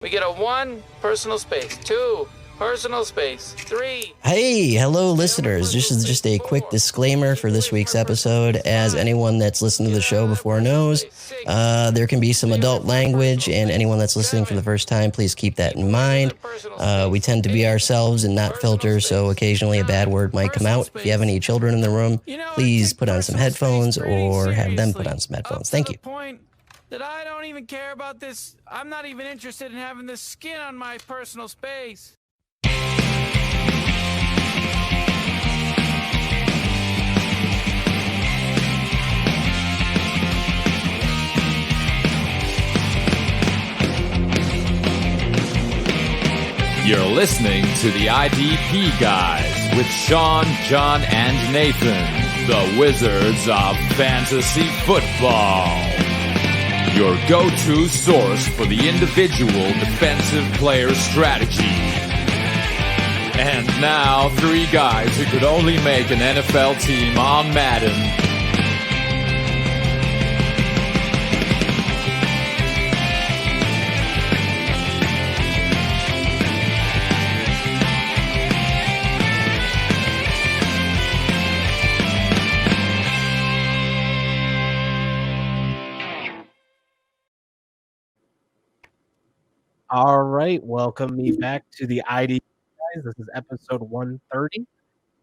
We get a 1, personal space, 2, personal space, 3. Hey, hello, listeners. This is just a quick disclaimer for this week's episode. As anyone that's listened to the show before knows, there can be some adult language, and anyone that's listening for the first time, please keep that in mind. We tend to be ourselves and not filter, so occasionally a bad word might come out. If you have any children in the room, please put on some headphones or have them put on some headphones. Thank you. That I don't even care about this. I'm not even interested in having this skin on my personal space. You're listening to the IDP Guys with Sean, John, and Nathan, the Wizards of Fantasy Football. Your go-to source for the individual defensive player strategy. And now, 3 guys who could only make an NFL team on Madden. All right, welcome me back to the IDP Guys. This is episode 130.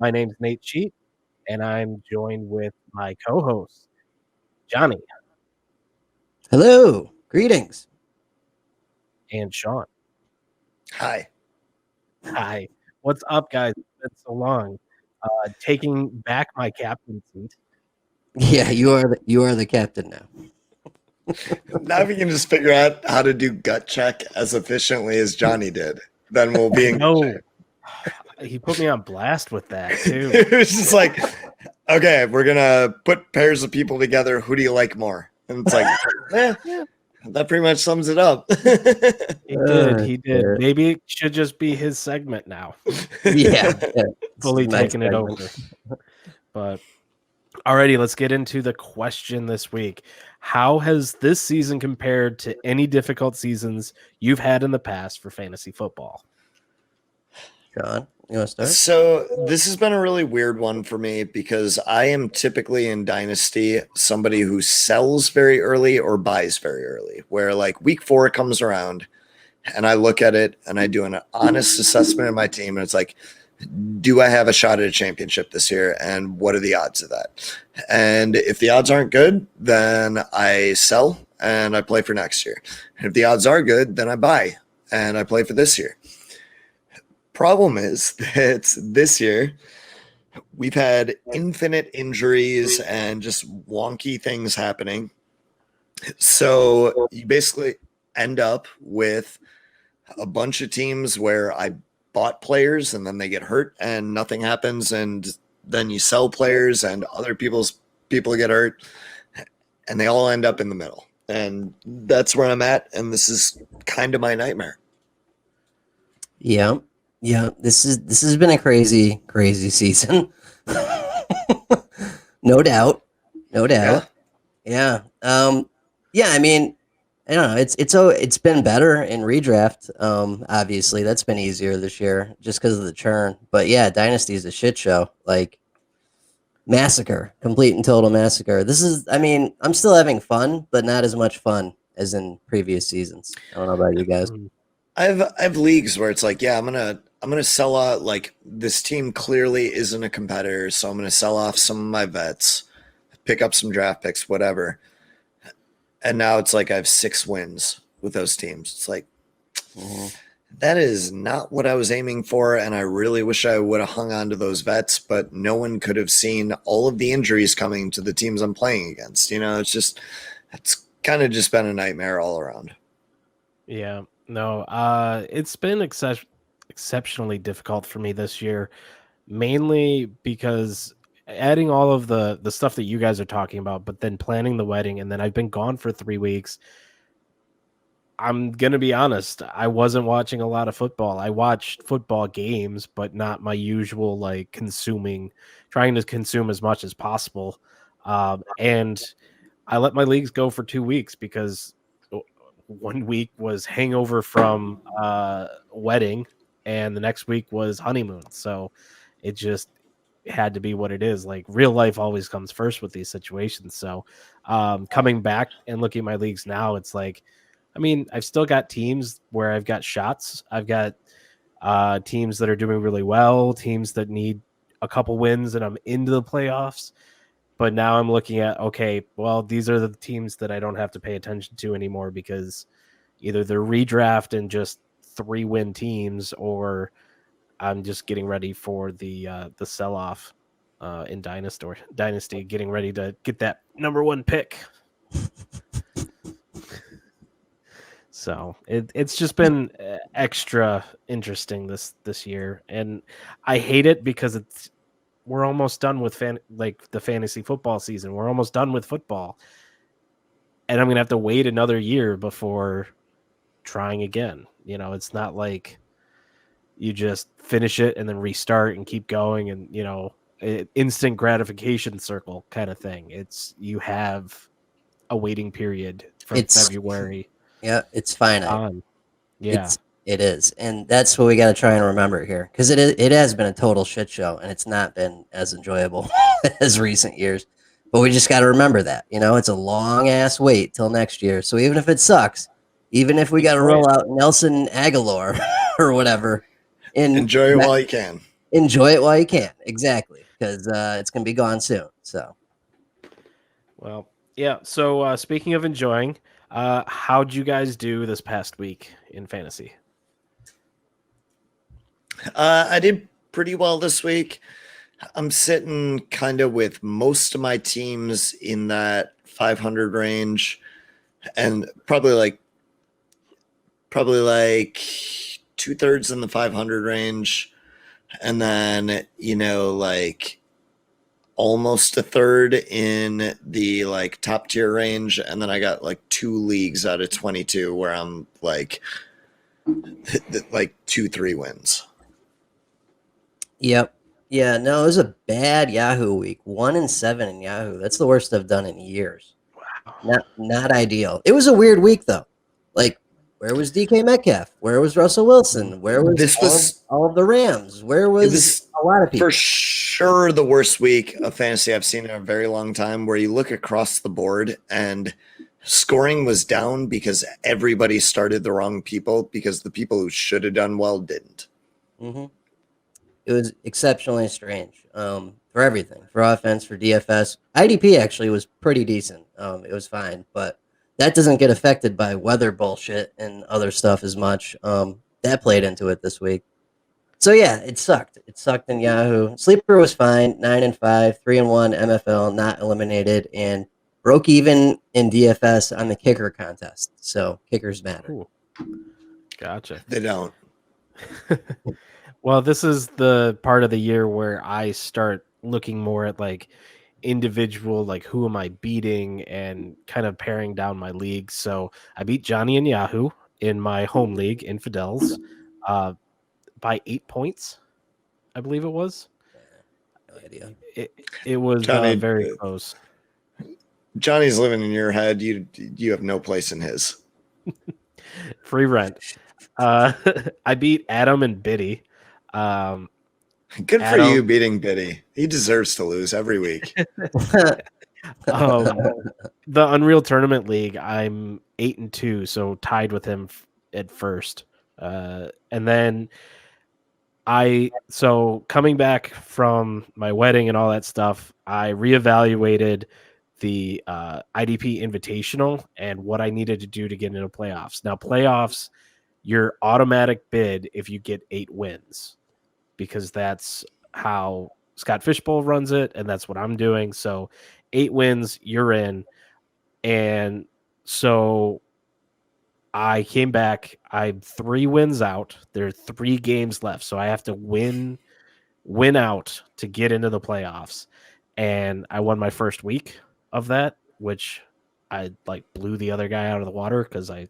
My name's Nate Cheat, and I'm joined with my co-host, Johnny. Hello, greetings. And Sean. Hi. Hi. What's up, guys? It's been so long. Taking back my captain seat. Yeah, you are the captain now. Now we can just figure out how to do gut check as efficiently as Johnny did. Then we'll be in good shape. He put me on blast with that, too. It was just like, okay, we're going to put pairs of people together. Who do you like more? And it's like, that pretty much sums it up. He did. Maybe it should just be his segment now. Yeah. Fully taking it over. But alrighty, let's get into the question this week. How has this season compared to any difficult seasons you've had in the past for fantasy football? John, you want to start? So this has been a really weird one for me because I am typically in Dynasty somebody who sells very early or buys very early, where like week 4 comes around and I look at it and I do an honest assessment of my team and it's like, do I have a shot at a championship this year? And what are the odds of that? And if the odds aren't good, then I sell and I play for next year. And if the odds are good, then I buy and I play for this year. Problem is that this year we've had infinite injuries and just wonky things happening. So you basically end up with a bunch of teams where I bought players and then they get hurt and nothing happens, and then you sell players and other people get hurt and they all end up in the middle, and that's where I'm at, and this is kind of my nightmare. Yeah this has been a crazy season. no doubt yeah I mean, I don't know. It's been better in redraft. Obviously that's been easier this year just because of the churn. But yeah, Dynasty is a shit show. Like massacre, complete and total massacre. I mean, I'm still having fun, but not as much fun as in previous seasons. I don't know about you guys. I have leagues where it's like, yeah, I'm gonna sell out. Like this team clearly isn't a competitor, so I'm gonna sell off some of my vets, pick up some draft picks, whatever. And now it's like I have 6 wins with those teams. It's like, that is not what I was aiming for. And I really wish I would have hung on to those vets, but no one could have seen all of the injuries coming to the teams I'm playing against. You know, it's kind of just been a nightmare all around. Yeah, no, it's been exceptionally difficult for me this year, mainly because adding all of the stuff that you guys are talking about, but then planning the wedding, and then I've been gone for 3 weeks. I'm going to be honest. I wasn't watching a lot of football. I watched football games, but not my usual, like trying to consume as much as possible. And I let my leagues go for 2 weeks because one week was hangover from wedding, and the next week was honeymoon. So it just had to be what it is. Like real life always comes first with these situations. So coming back and looking at my leagues now, it's like, I mean, I've still got teams where I've got shots. I've got teams that are doing really well, teams that need a couple wins, and I'm into the playoffs. But now I'm looking at, okay, well, these are the teams that I don't have to pay attention to anymore because either they're redraft and just 3-win teams, or I'm just getting ready for the sell-off in Dynasty, getting ready to get that number 1 pick. So it's just been extra interesting this year, and I hate it because we're almost done with the fantasy football season. We're almost done with football, and I'm gonna have to wait another year before trying again. You know, it's not like you just finish it and then restart and keep going, and instant gratification circle kind of thing. It's you have a waiting period from February. Yeah, it's finite. Yeah, it is, and that's what we got to try and remember here, because it has been a total shit show, and it's not been as enjoyable as recent years. But we just got to remember that, it's a long ass wait till next year. So even if it sucks, even if we got to roll out Nelson Aguilar or whatever, enjoy it while you can. Enjoy it while you can, exactly, because it's gonna be gone soon. So, well, yeah. So speaking of enjoying. How'd you guys do this past week in fantasy? I did pretty well this week. I'm sitting kind of with most of my teams in that 500 range, and probably like 2/3 in the 500 range, and then like almost a third in the like top tier range, and then I got like 2 leagues out of 22 where I'm like 2-3 wins. Yep. Yeah, no, it was a bad Yahoo week. 1-7 in Yahoo. That's the worst I've done in years. Wow. Not ideal. It was a weird week though. Like, where was DK Metcalf? Where was Russell Wilson? Where was all of the Rams? Where was a lot of people? For sure the worst week of fantasy I've seen in a very long time, where you look across the board and scoring was down because everybody started the wrong people, because the people who should have done well didn't. Mm-hmm. It was exceptionally strange for everything, for offense, for DFS. IDP actually was pretty decent. It was fine, but that doesn't get affected by weather bullshit and other stuff as much. That played into it this week. So yeah, it sucked. It sucked in Yahoo. Sleeper was fine, 9-5, 3-1 MFL, not eliminated, and broke even in DFS on the kicker contest. So kickers matter. Ooh. Gotcha. They don't. Well, this is the part of the year where I start looking more at like individual, like who am I beating, and kind of paring down my league. So I beat Johnny and Yahoo in my home league, Infidels, by 8 points, I believe it was. No idea. It was Johnny, very close. Johnny's living in your head. You have no place in his. Free rent. I beat Adam and Biddy. Good for you beating Biddy. He deserves to lose every week. The Unreal Tournament League, I'm 8-2, so tied with him at first. And then coming back from my wedding and all that stuff, I reevaluated the IDP Invitational and what I needed to do to get into playoffs. Now, playoffs, your automatic bid if you get 8 wins, because that's how Scott Fishbowl runs it, and that's what I'm doing. So 8 wins, you're in. And so I came back. I'm 3 wins out. There are 3 games left, so I have to win out to get into the playoffs. And I won my first week of that, which I blew the other guy out of the water because I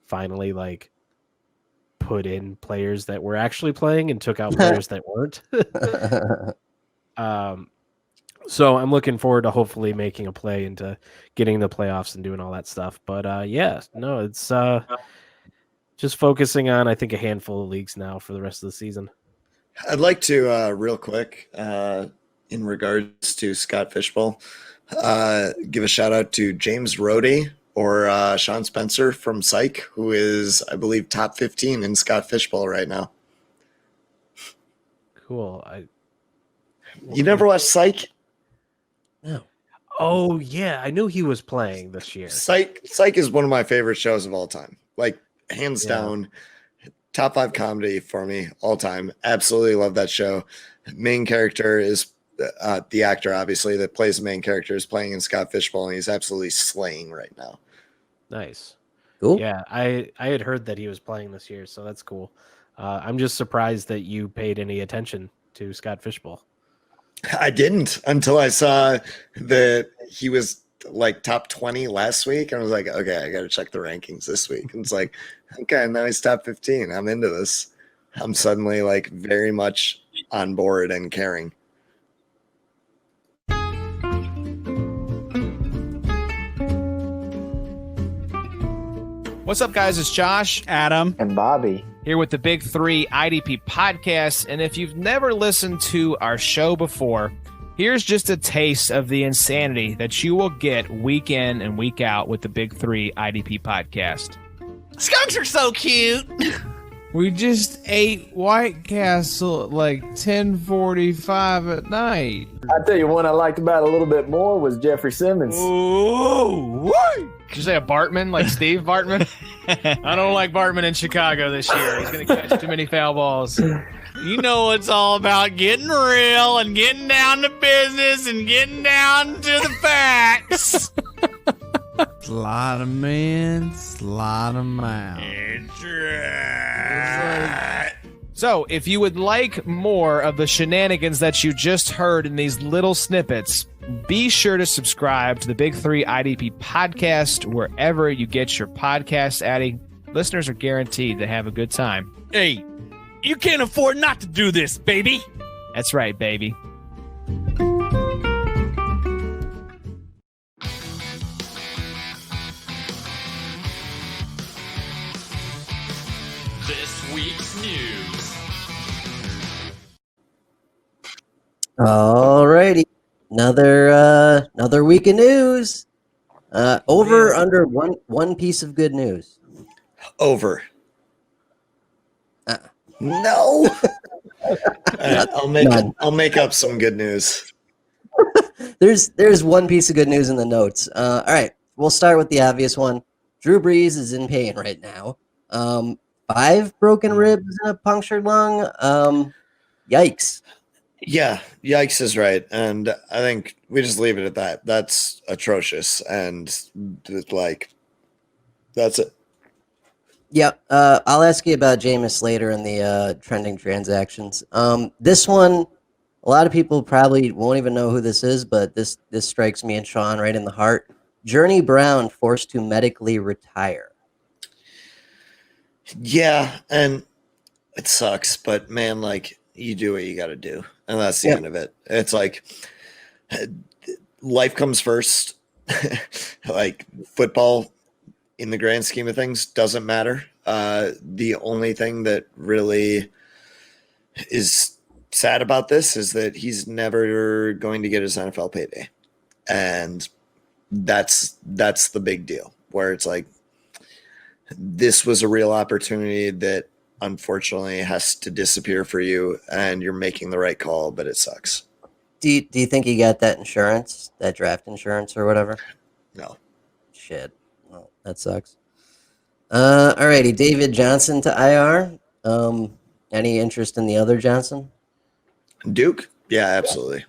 finally put in players that were actually playing and took out players that weren't. So I'm looking forward to hopefully making a play into getting the playoffs and doing all that stuff. But it's just focusing on, I think, a handful of leagues now for the rest of the season. I'd like to, real quick, in regards to Scott Fishbowl, give a shout out to James Rohde or Sean Spencer from Psych, who is, I believe, top 15 in Scott Fishbowl right now. Cool. You never watched Psych? No. Oh, yeah. I knew he was playing this year. Psych is one of my favorite shows of all time. Like, hands down, top 5 comedy for me all time. Absolutely love that show. Main character is the actor, obviously, that plays the main character is playing in Scott Fishbowl, and he's absolutely slaying right now. Nice. Cool. Yeah, I had heard that he was playing this year, so that's cool. I'm just surprised that you paid any attention to Scott Fishbowl. I didn't until I saw that he was like top 20 last week. And I was like, okay, I got to check the rankings this week. And it's like, okay, now he's top 15. I'm into this. I'm suddenly like very much on board and caring. What's up, guys? It's Josh, Adam, and Bobby here with the Big 3 IDP podcast. And if you've never listened to our show before, here's just a taste of the insanity that you will get week in and week out with the Big 3 IDP podcast. Skunks are so cute. We just ate White Castle at like 10:45 at night. I tell you, one I liked about it a little bit more was Jeffrey Simmons. Ooh, Did you say a Bartman, like Steve Bartman? I don't like Bartman in Chicago this year. He's going to catch too many foul balls. you know it's all about getting real and getting down to business and getting down to the facts. Slide 'em in, slide 'em out. It's right. So, if you would like more of the shenanigans that you just heard in these little snippets, be sure to subscribe to the Big 3 IDP podcast wherever you get your podcasts. Addy, listeners are guaranteed to have a good time. Hey, you can't afford not to do this, baby. That's right, baby. This week's news. Alrighty, another week of news. Over under one piece of good news. Over. No. I'll make up some good news. There's one piece of good news in the notes. All right, we'll start with the obvious one. Drew Brees is in pain right now. 5 broken ribs and a punctured lung. Yikes. Yeah, yikes is right. And I think we just leave it at that. That's atrocious. And like, that's it. Yeah, I'll ask you about Jameis later in the trending transactions. This one, a lot of people probably won't even know who this is, but this strikes me and Sean right in the heart. Journey Brown forced to medically retire. Yeah, and it sucks, but man, like, you do what you got to do, and that's the end of it. It's like life comes first. Like, football, in the grand scheme of things, doesn't matter. The only thing that really is sad about this is that he's never going to get his NFL payday, and that's the big deal. Where it's like, this was a real opportunity that unfortunately has to disappear for you, and you're making the right call, but it sucks. Do you think he got that insurance, that draft insurance or whatever? No. Shit. Well, that sucks. Alrighty, David Johnson to IR. Any interest in the other Johnson? Duke? Yeah, absolutely.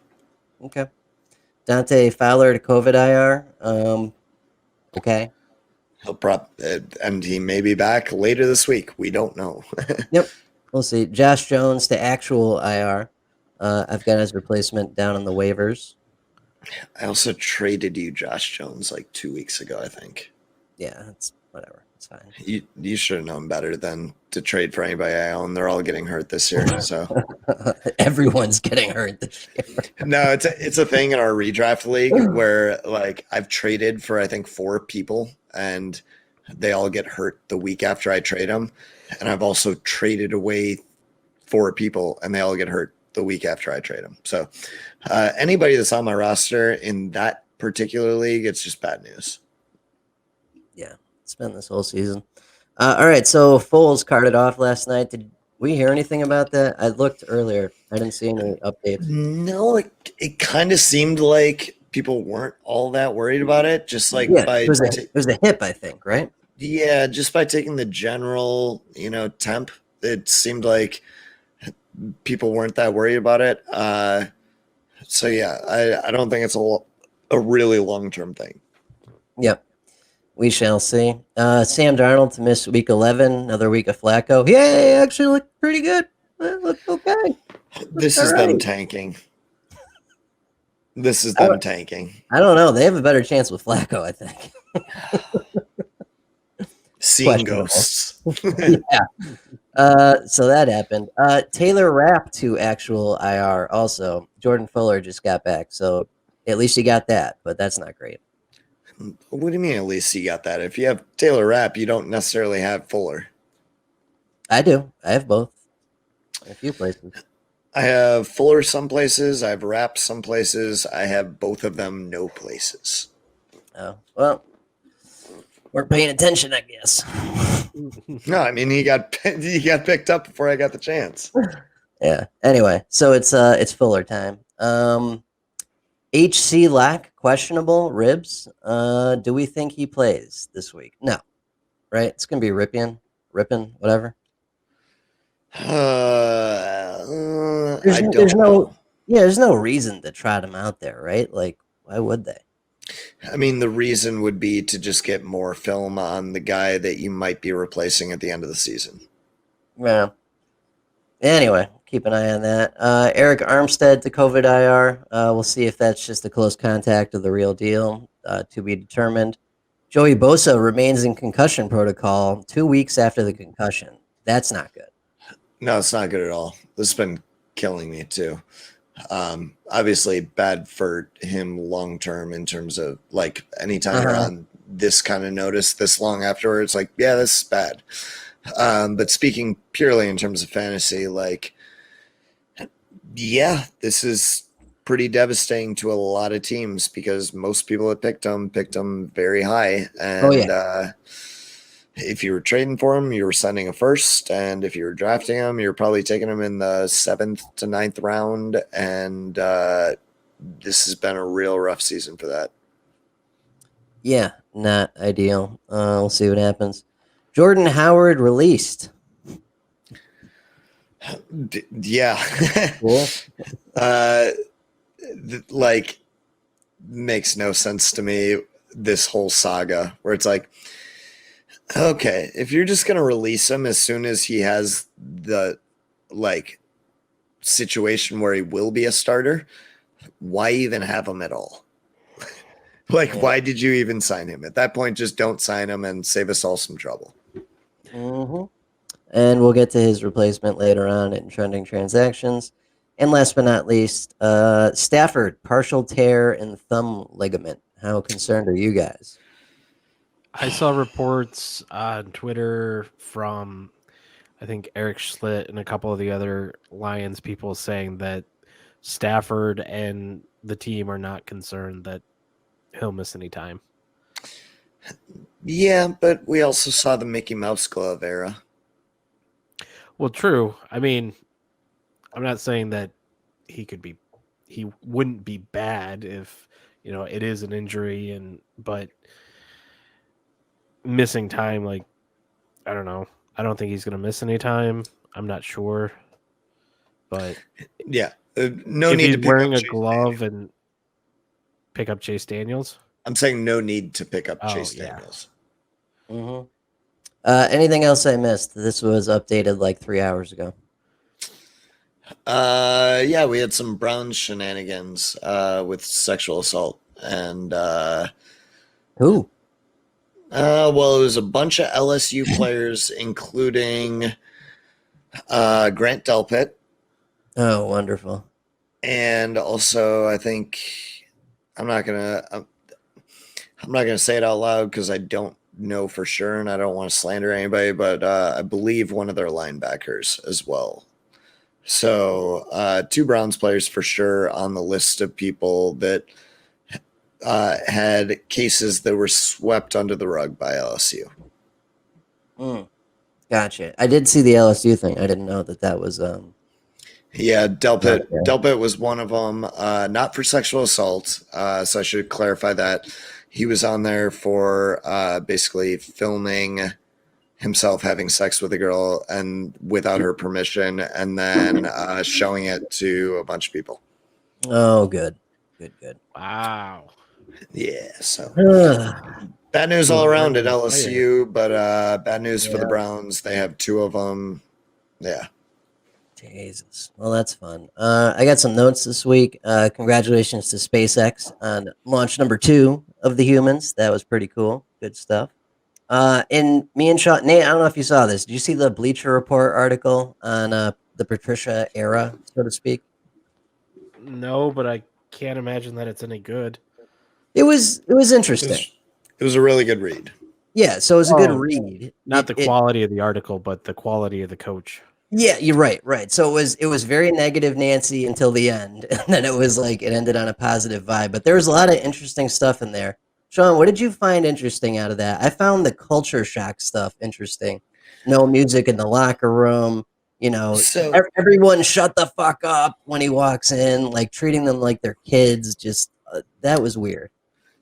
Okay. Dante Fowler to COVID IR. Okay. And he may be back later this week. We don't know. Yep. We'll see. Josh Jones to actual IR. I've got his replacement down on the waivers. I also traded you Josh Jones like 2 weeks ago, I think. Yeah, it's whatever. It's fine. You should have known better than to trade for anybody I own. They're all getting hurt this year. So Everyone's getting hurt this year. no, it's a thing in our redraft league where like I've traded for I think 4 people and they all get hurt the week after I trade them. And I've also traded away 4 people and they all get hurt the week after I trade them. So anybody that's on my roster in that particular league, it's just bad news. Yeah, it's been this whole season. All right, so Foles carted off last night. Did we hear anything about that? I looked earlier. I didn't see any updates. No, it kind of seemed like people weren't all that worried about it. Just like it was a hip, I think, right? Yeah, just by taking the general, temp, it seemed like people weren't that worried about it. So yeah, I don't think it's a really long-term thing. Yep. We shall see. Sam Darnold to miss week 11, another week of Flacco. Yeah, he actually looked pretty good. Looked okay. This is them tanking. This is them tanking. I don't know. They have a better chance with Flacco, I think. Seeing ghosts. Yeah. So that happened. Taylor Rapp to actual IR also. Jordan Fuller just got back. So at least you got that, but that's not great. What do you mean at least you got that? If you have Taylor Rapp, you don't necessarily have Fuller. I do. I have both. In a few places. I have Fuller some places. I have Rapp some places. I have both of them no places. Oh, well, we're paying attention, I guess. No, I mean he got picked up before I got the chance. Yeah. Anyway, so it's Fuller time. HC Lack questionable ribs. Do we think he plays this week? No. Right? It's gonna be Rippin, whatever. There's no reason to trot him out there, right? Like, why would they? I mean, the reason would be to just get more film on the guy that you might be replacing at the end of the season. Yeah. Anyway, keep an eye on that. Eric Armstead to COVID IR. We'll see if that's just a close contact or the real deal. To be determined. Joey Bosa remains in concussion protocol 2 weeks after the concussion. That's not good. No, it's not good at all. This has been killing me too. Obviously bad for him long term in terms of like anytime you're on this kind of notice this long afterwards, like, yeah, this is bad. But speaking purely in terms of fantasy, like, yeah, this is pretty devastating to a lot of teams because most people that picked him very high. And if you were trading for him, you were sending a first. And if you were drafting him, you're probably taking him in the 7th to 9th round. And this has been a real rough season for that. Yeah, not ideal. We'll see what happens. Jordan Howard released. Yeah. Cool. Like, makes no sense to me, this whole saga where it's like, okay, if you're just going to release him as soon as he has the like situation where he will be a starter, why even have him at all? Like, why did you even sign him? At that point, just don't sign him and save us all some trouble. Mm-hmm. And we'll get to his replacement later on in trending transactions. And last but not least, Stafford, partial tear in thumb ligament. How concerned are you guys? I saw reports on Twitter from, I think, Eric Schlitt and a couple of the other Lions people saying that Stafford and the team are not concerned that he'll miss any time. Yeah, but we also saw the Mickey Mouse glove era. Well, true. I mean, I'm not saying that he wouldn't be bad if, it is an injury but missing time, like, I don't know. I don't think he's going to miss any time. I'm not sure. But yeah, no if need he's to pick wearing up a Chase glove Daniels. and pick up Chase Daniels. I'm saying no need to pick up Chase yeah. Daniels. Mm-hmm. Anything else I missed? This was updated like 3 hours ago. Yeah, we had some Brown shenanigans with sexual assault and who? Well, it was a bunch of LSU players, including Grant Delpit, Oh, wonderful. and also I think I'm not gonna say it out loud because I don't know for sure, and I don't want to slander anybody, but I believe one of their linebackers as well. So 2 Browns players for sure on the list of people that had cases that were swept under the rug by LSU. Gotcha. I did see the LSU thing. I didn't know that was Yeah, Delpit. Okay. Delpit was one of them, not for sexual assault. So I should clarify that. He was on there for basically filming himself having sex with a girl and without her permission, and then showing it to a bunch of people. Oh, good. Wow. Yeah, so Ugh. bad news all around at Fire. LSU, but bad news for the Yeah. Browns. They have 2 of them. Yeah. Jesus. Well, that's fun. I got some notes this week. Congratulations to SpaceX on launch number 2 of the humans. That was pretty cool. Good stuff. And me and Sean, Nate, I don't know if you saw this. Did you see the Bleacher Report article on the Patricia era, so to speak? No, but I can't imagine that it's any good. It was interesting. It was a really good read. Yeah, so it was a good Oh, read. Not the quality of the article, but the quality of the coach. Yeah, you're right. So it was very negative Nancy until the end, and then it was like it ended on a positive vibe. But there was a lot of interesting stuff in there. Sean, what did you find interesting out of that? I found the culture shock stuff interesting. No music in the locker room. So- Everyone shut the fuck up when he walks in, like treating them like they're kids. Just that was weird.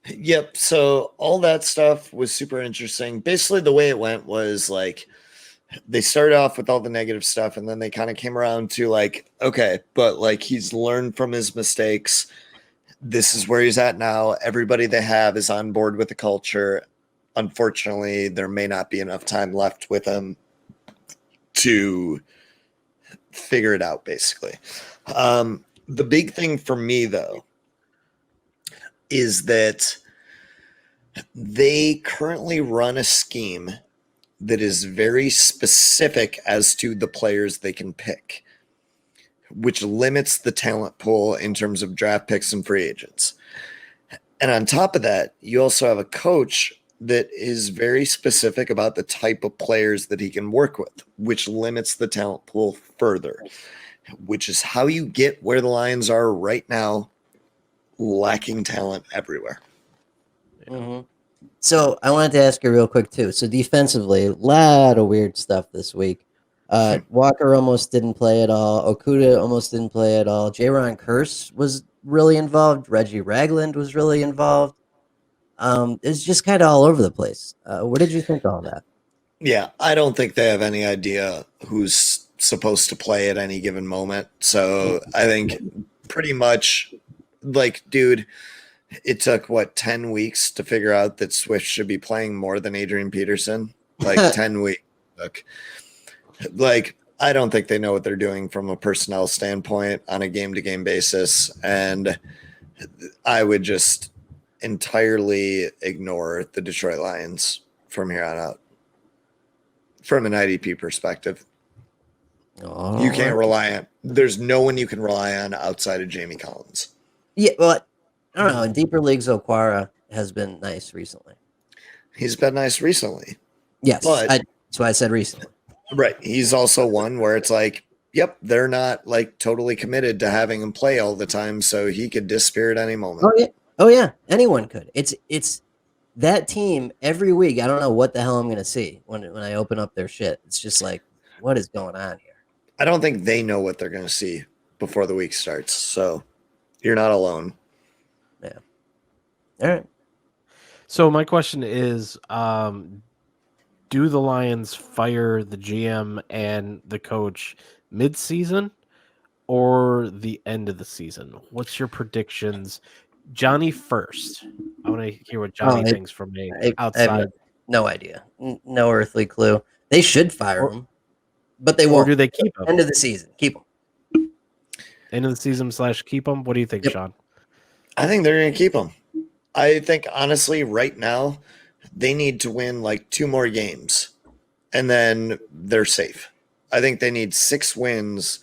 Yep. So all that stuff was super interesting. Basically, the way it went was like they started off with all the negative stuff, and then they kind of came around to like, okay, but like he's learned from his mistakes. This is where he's at now. Everybody they have is on board with the culture. Unfortunately, there may not be enough time left with him to figure it out, basically. The big thing for me, though, is that they currently run a scheme that is very specific as to the players they can pick, which limits the talent pool in terms of draft picks and free agents. And on top of that, you also have a coach that is very specific about the type of players that he can work with, which limits the talent pool further, which is how you get where the Lions are right now, lacking talent everywhere. Mm-hmm. So I wanted to ask you real quick too. So defensively, a lot of weird stuff this week. Walker almost didn't play at all. Okuda almost didn't play at all. Jaron Curse was really involved. Reggie Ragland was really involved. It's just kind of all over the place. What did you think of all that? Yeah, I don't think they have any idea who's supposed to play at any given moment. So I think pretty much, like, dude, it took, 10 weeks to figure out that Swift should be playing more than Adrian Peterson? Like, 10 weeks. Like, I don't think they know what they're doing from a personnel standpoint on a game-to-game basis. And I would just entirely ignore the Detroit Lions from here on out. From an IDP perspective, you can't rely on. There's no one you can rely on outside of Jamie Collins. Yeah, well, I don't know. In deeper leagues, Okwara has been nice recently. He's been nice recently. Yes, but that's why I said recently. Right. He's also one where it's like, yep, they're not like totally committed to having him play all the time, so he could disappear at any moment. Oh yeah, anyone could. It's that team every week. I don't know what the hell I'm going to see when I open up their shit. It's just like, what is going on here? I don't think they know what they're going to see before the week starts. So you're not alone. Yeah. All right. So my question is, do the Lions fire the GM and the coach mid-season or the end of the season? What's your predictions? Johnny first. I want to hear what Johnny thinks from me outside. I have no idea. No earthly clue. They should fire him, but they won't. Or do they keep him? End of the season. Keep him. End of the season / keep him? What do you think, Sean? I think they're going to keep him. I think, honestly, right now, they need to win like 2 more games and then they're safe. I think they need 6 wins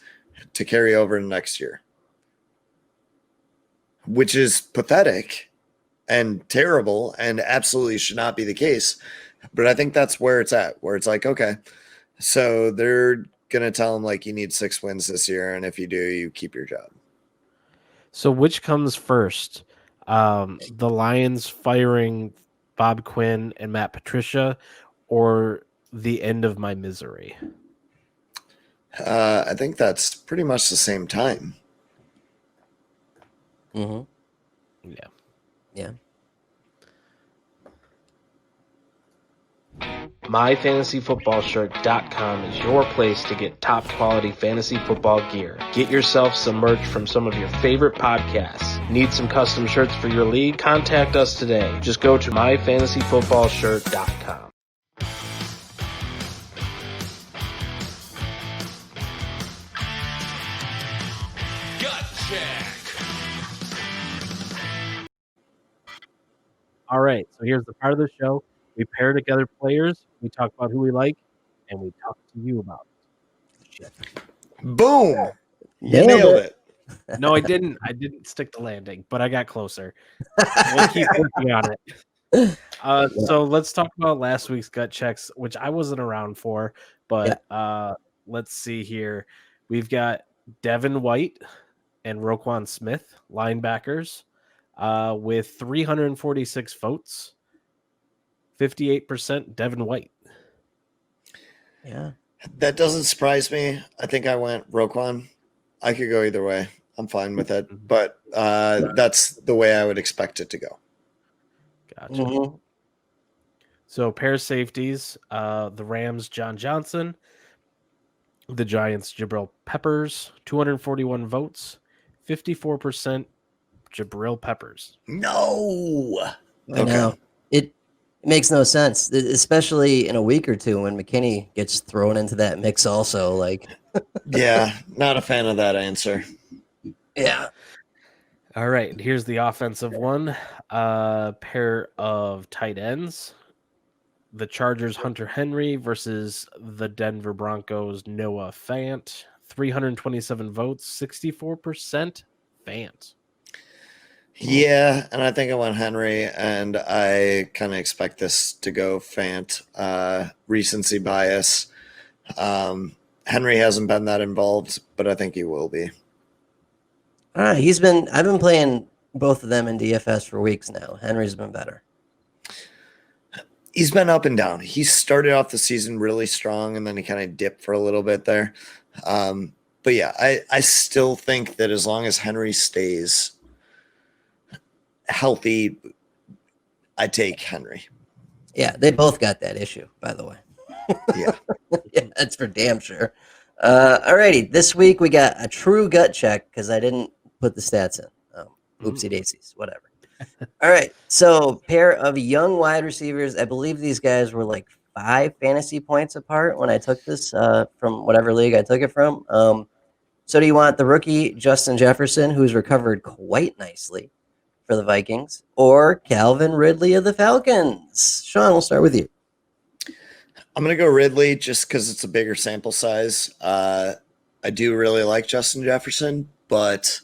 to carry over to next year, which is pathetic and terrible and absolutely should not be the case. But I think that's where it's at, where it's like, okay, so they're going to tell them like you need 6 wins this year. And if you do, you keep your job. So which comes first? The Lions firing Bob Quinn and Matt Patricia, or the end of my misery? I think that's pretty much the same time. Mm-hmm. Yeah. Yeah. MyFantasyFootballShirt.com is your place to get top quality fantasy football gear. Get yourself some merch from some of your favorite podcasts. Need some custom shirts for your league? Contact us today. Just go to MyFantasyFootballShirt.com. Gut check. All right, so here's the part of the show. We pair together players, we talk about who we like, and we talk to you about shit. Boom. You Nailed nailed it. it. No, I didn't. I didn't stick the landing, but I got closer. We'll keep working on it. So let's talk about last week's gut checks, which I wasn't around for, but let's see here. We've got Devin White and Roquan Smith, linebackers, with 346 votes. 58% Devin White. Yeah. That doesn't surprise me. I think I went Roquan. I could go either way. I'm fine with it, but that's the way I would expect it to go. Gotcha. Mm-hmm. So pair safeties, the Rams, John Johnson, the Giants, Jabril Peppers, 241 votes, 54% Jabril Peppers. No. I know. It makes no sense, especially in a week or two when McKinney gets thrown into that mix also. Like, Yeah, not a fan of that answer. yeah. All right, here's the offensive one. Pair of tight ends. The Chargers, Hunter Henry versus the Denver Broncos, Noah Fant. 327 votes, 64% Fant. Yeah, and I think I went Henry, and I kind of expect this to go Fant. Recency bias. Henry hasn't been that involved, but I think he will be. I've been playing both of them in DFS for weeks now. Henry's been better. He's been up and down. He started off the season really strong, and then he kind of dipped for a little bit there. But yeah, I still think that as long as Henry stays healthy, I take Henry. Yeah, they both got that issue, by the way. Yeah. Yeah, that's for damn sure. Alrighty, this week we got a true gut check because I didn't put the stats in. Oopsie daisies, whatever. All right, so pair of young wide receivers. I believe these guys were like 5 fantasy points apart when I took this from whatever league I took it from. So do you want the rookie Justin Jefferson, who's recovered quite nicely for the Vikings, or Calvin Ridley of the Falcons? Sean, we'll start with you. I'm going to go Ridley just because it's a bigger sample size. I do really like Justin Jefferson, but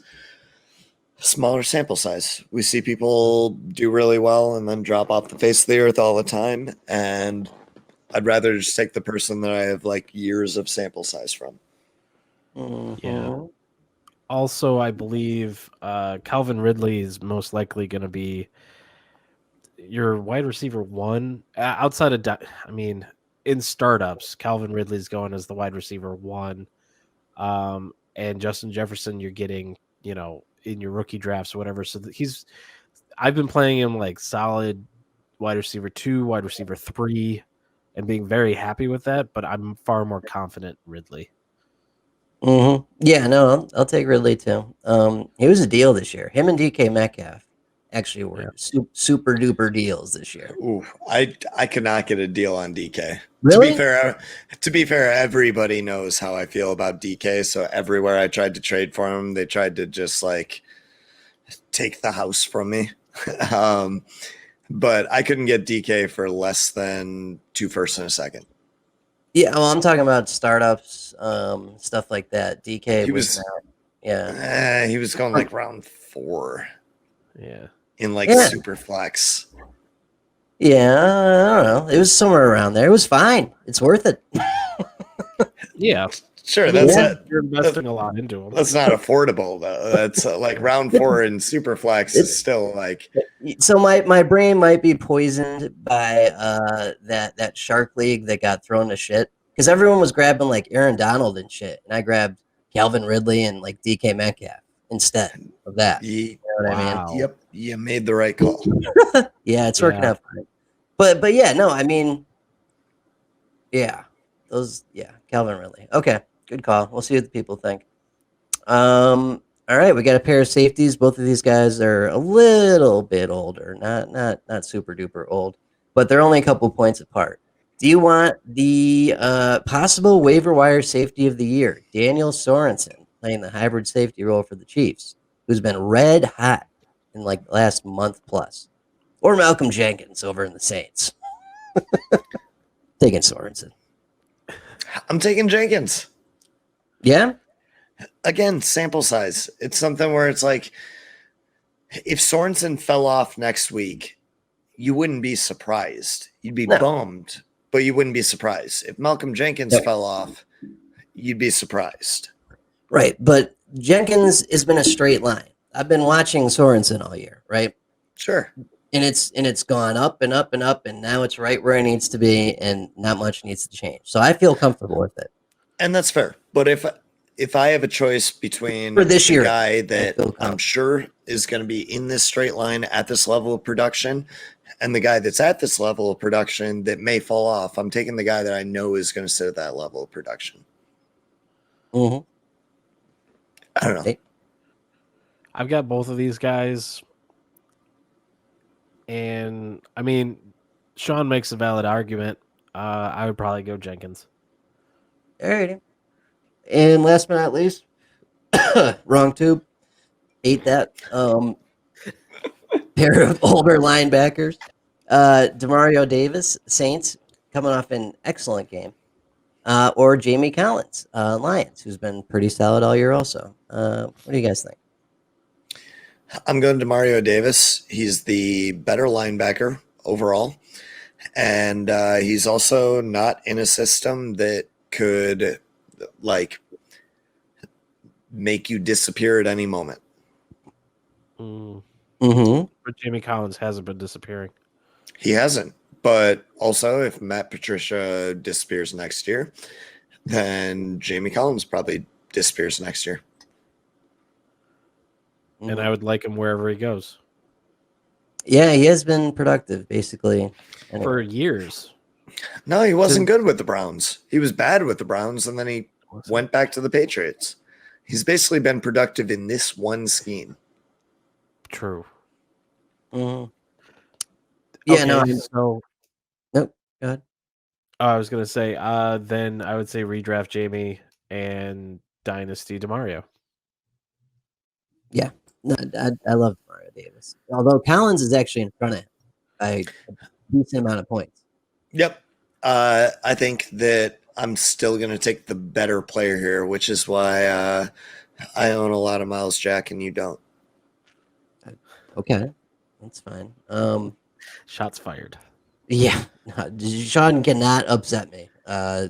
smaller sample size. We see people do really well and then drop off the face of the earth all the time. And I'd rather just take the person that I have like years of sample size from. Mm-hmm. Yeah. Also, I believe Calvin Ridley is most likely going to be your wide receiver one outside of, in startups, Calvin Ridley's going as the wide receiver one. And Justin Jefferson, you're getting, in your rookie drafts or whatever. So I've been playing him like solid wide receiver 2, wide receiver 3, and being very happy with that. But I'm far more confident Ridley. Mm-hmm. Yeah, no, I'll take Ridley too. He was a deal this year. Him and DK Metcalf actually were super duper deals this year. Ooh, I could not get a deal on DK. Really? To be fair, everybody knows how I feel about DK. So everywhere I tried to trade for him, they tried to just like take the house from me. but I couldn't get DK for less than 2 firsts and a second. Yeah, well, I'm talking about startups, stuff like that. DK He was was- not. Yeah. He was going like round 4 Yeah. in like Yeah. super flex. Yeah, I don't know. It was somewhere around there. It was fine. It's worth it. Yeah. Sure, that's You're investing a lot into them. that's not affordable though. That's like round 4 in super flex is still like So my brain might be poisoned by that Shark League that got thrown to shit because everyone was grabbing like Aaron Donald and shit, and I grabbed Calvin Ridley and like DK Metcalf instead of that. You know what I mean? Yep, you made the right call. Yeah, it's working out fine. But yeah, no, I mean, yeah, Calvin Ridley. Okay, good call. We'll see what the people think. All right, we got a pair of safeties. Both of these guys are a little bit older, not super duper old, but they're only a couple points apart. Do you want the possible waiver wire safety of the year, Daniel Sorensen, playing the hybrid safety role for the Chiefs, who's been red hot in like the last month plus, or Malcolm Jenkins over in the Saints? Taking Sorensen. I'm taking Jenkins. Yeah. Again, sample size. It's something where it's like if Sorensen fell off next week, you wouldn't be surprised. You'd be bummed, but you wouldn't be surprised. If Malcolm Jenkins fell off, you'd be surprised. Right, but Jenkins has been a straight line. I've been watching Sorensen all year, right? Sure. And it's gone up and up and up, and now it's right where it needs to be, and not much needs to change. So I feel comfortable with it. And that's fair. But if I have a choice between For this year, guy that I'm sure is going to be in this straight line at this level of production and the guy that's at this level of production that may fall off, I'm taking the guy that I know is going to sit at that level of production. Mm-hmm. I don't know. I've got both of these guys. And I mean, Sean makes a valid argument. I would probably go Jenkins. All right. And last but not least, wrong tube. Ate that. Pair of older linebackers. Demario Davis, Saints, coming off an excellent game. Or Jamie Collins, Lions, who's been pretty solid all year also. What do you guys think? I'm going to Demario Davis. He's the better linebacker overall. And he's also not in a system that could like make you disappear at any moment. Mm-hmm. But Jamie Collins hasn't been disappearing. He hasn't. But also, if Matt Patricia disappears next year, then Jamie Collins probably disappears next year. And I would like him wherever he goes. Yeah, he has been productive, basically. For years. No, he wasn't good with the Browns. He was bad with the Browns, and then he went back to the Patriots. He's basically been productive in this one scheme. True. Mm-hmm. Yeah, okay, no. So, nope. Go ahead. I was going to say, then I would say redraft Jamie and Dynasty DeMario. Yeah. No, I love Mario Davis. Although Collins is actually in front of him by a decent amount of points. Yep. I think that I'm still going to take the better player here, which is why I own a lot of Miles Jack and you don't. Okay. That's fine. Shots fired. Yeah. Sean cannot upset me.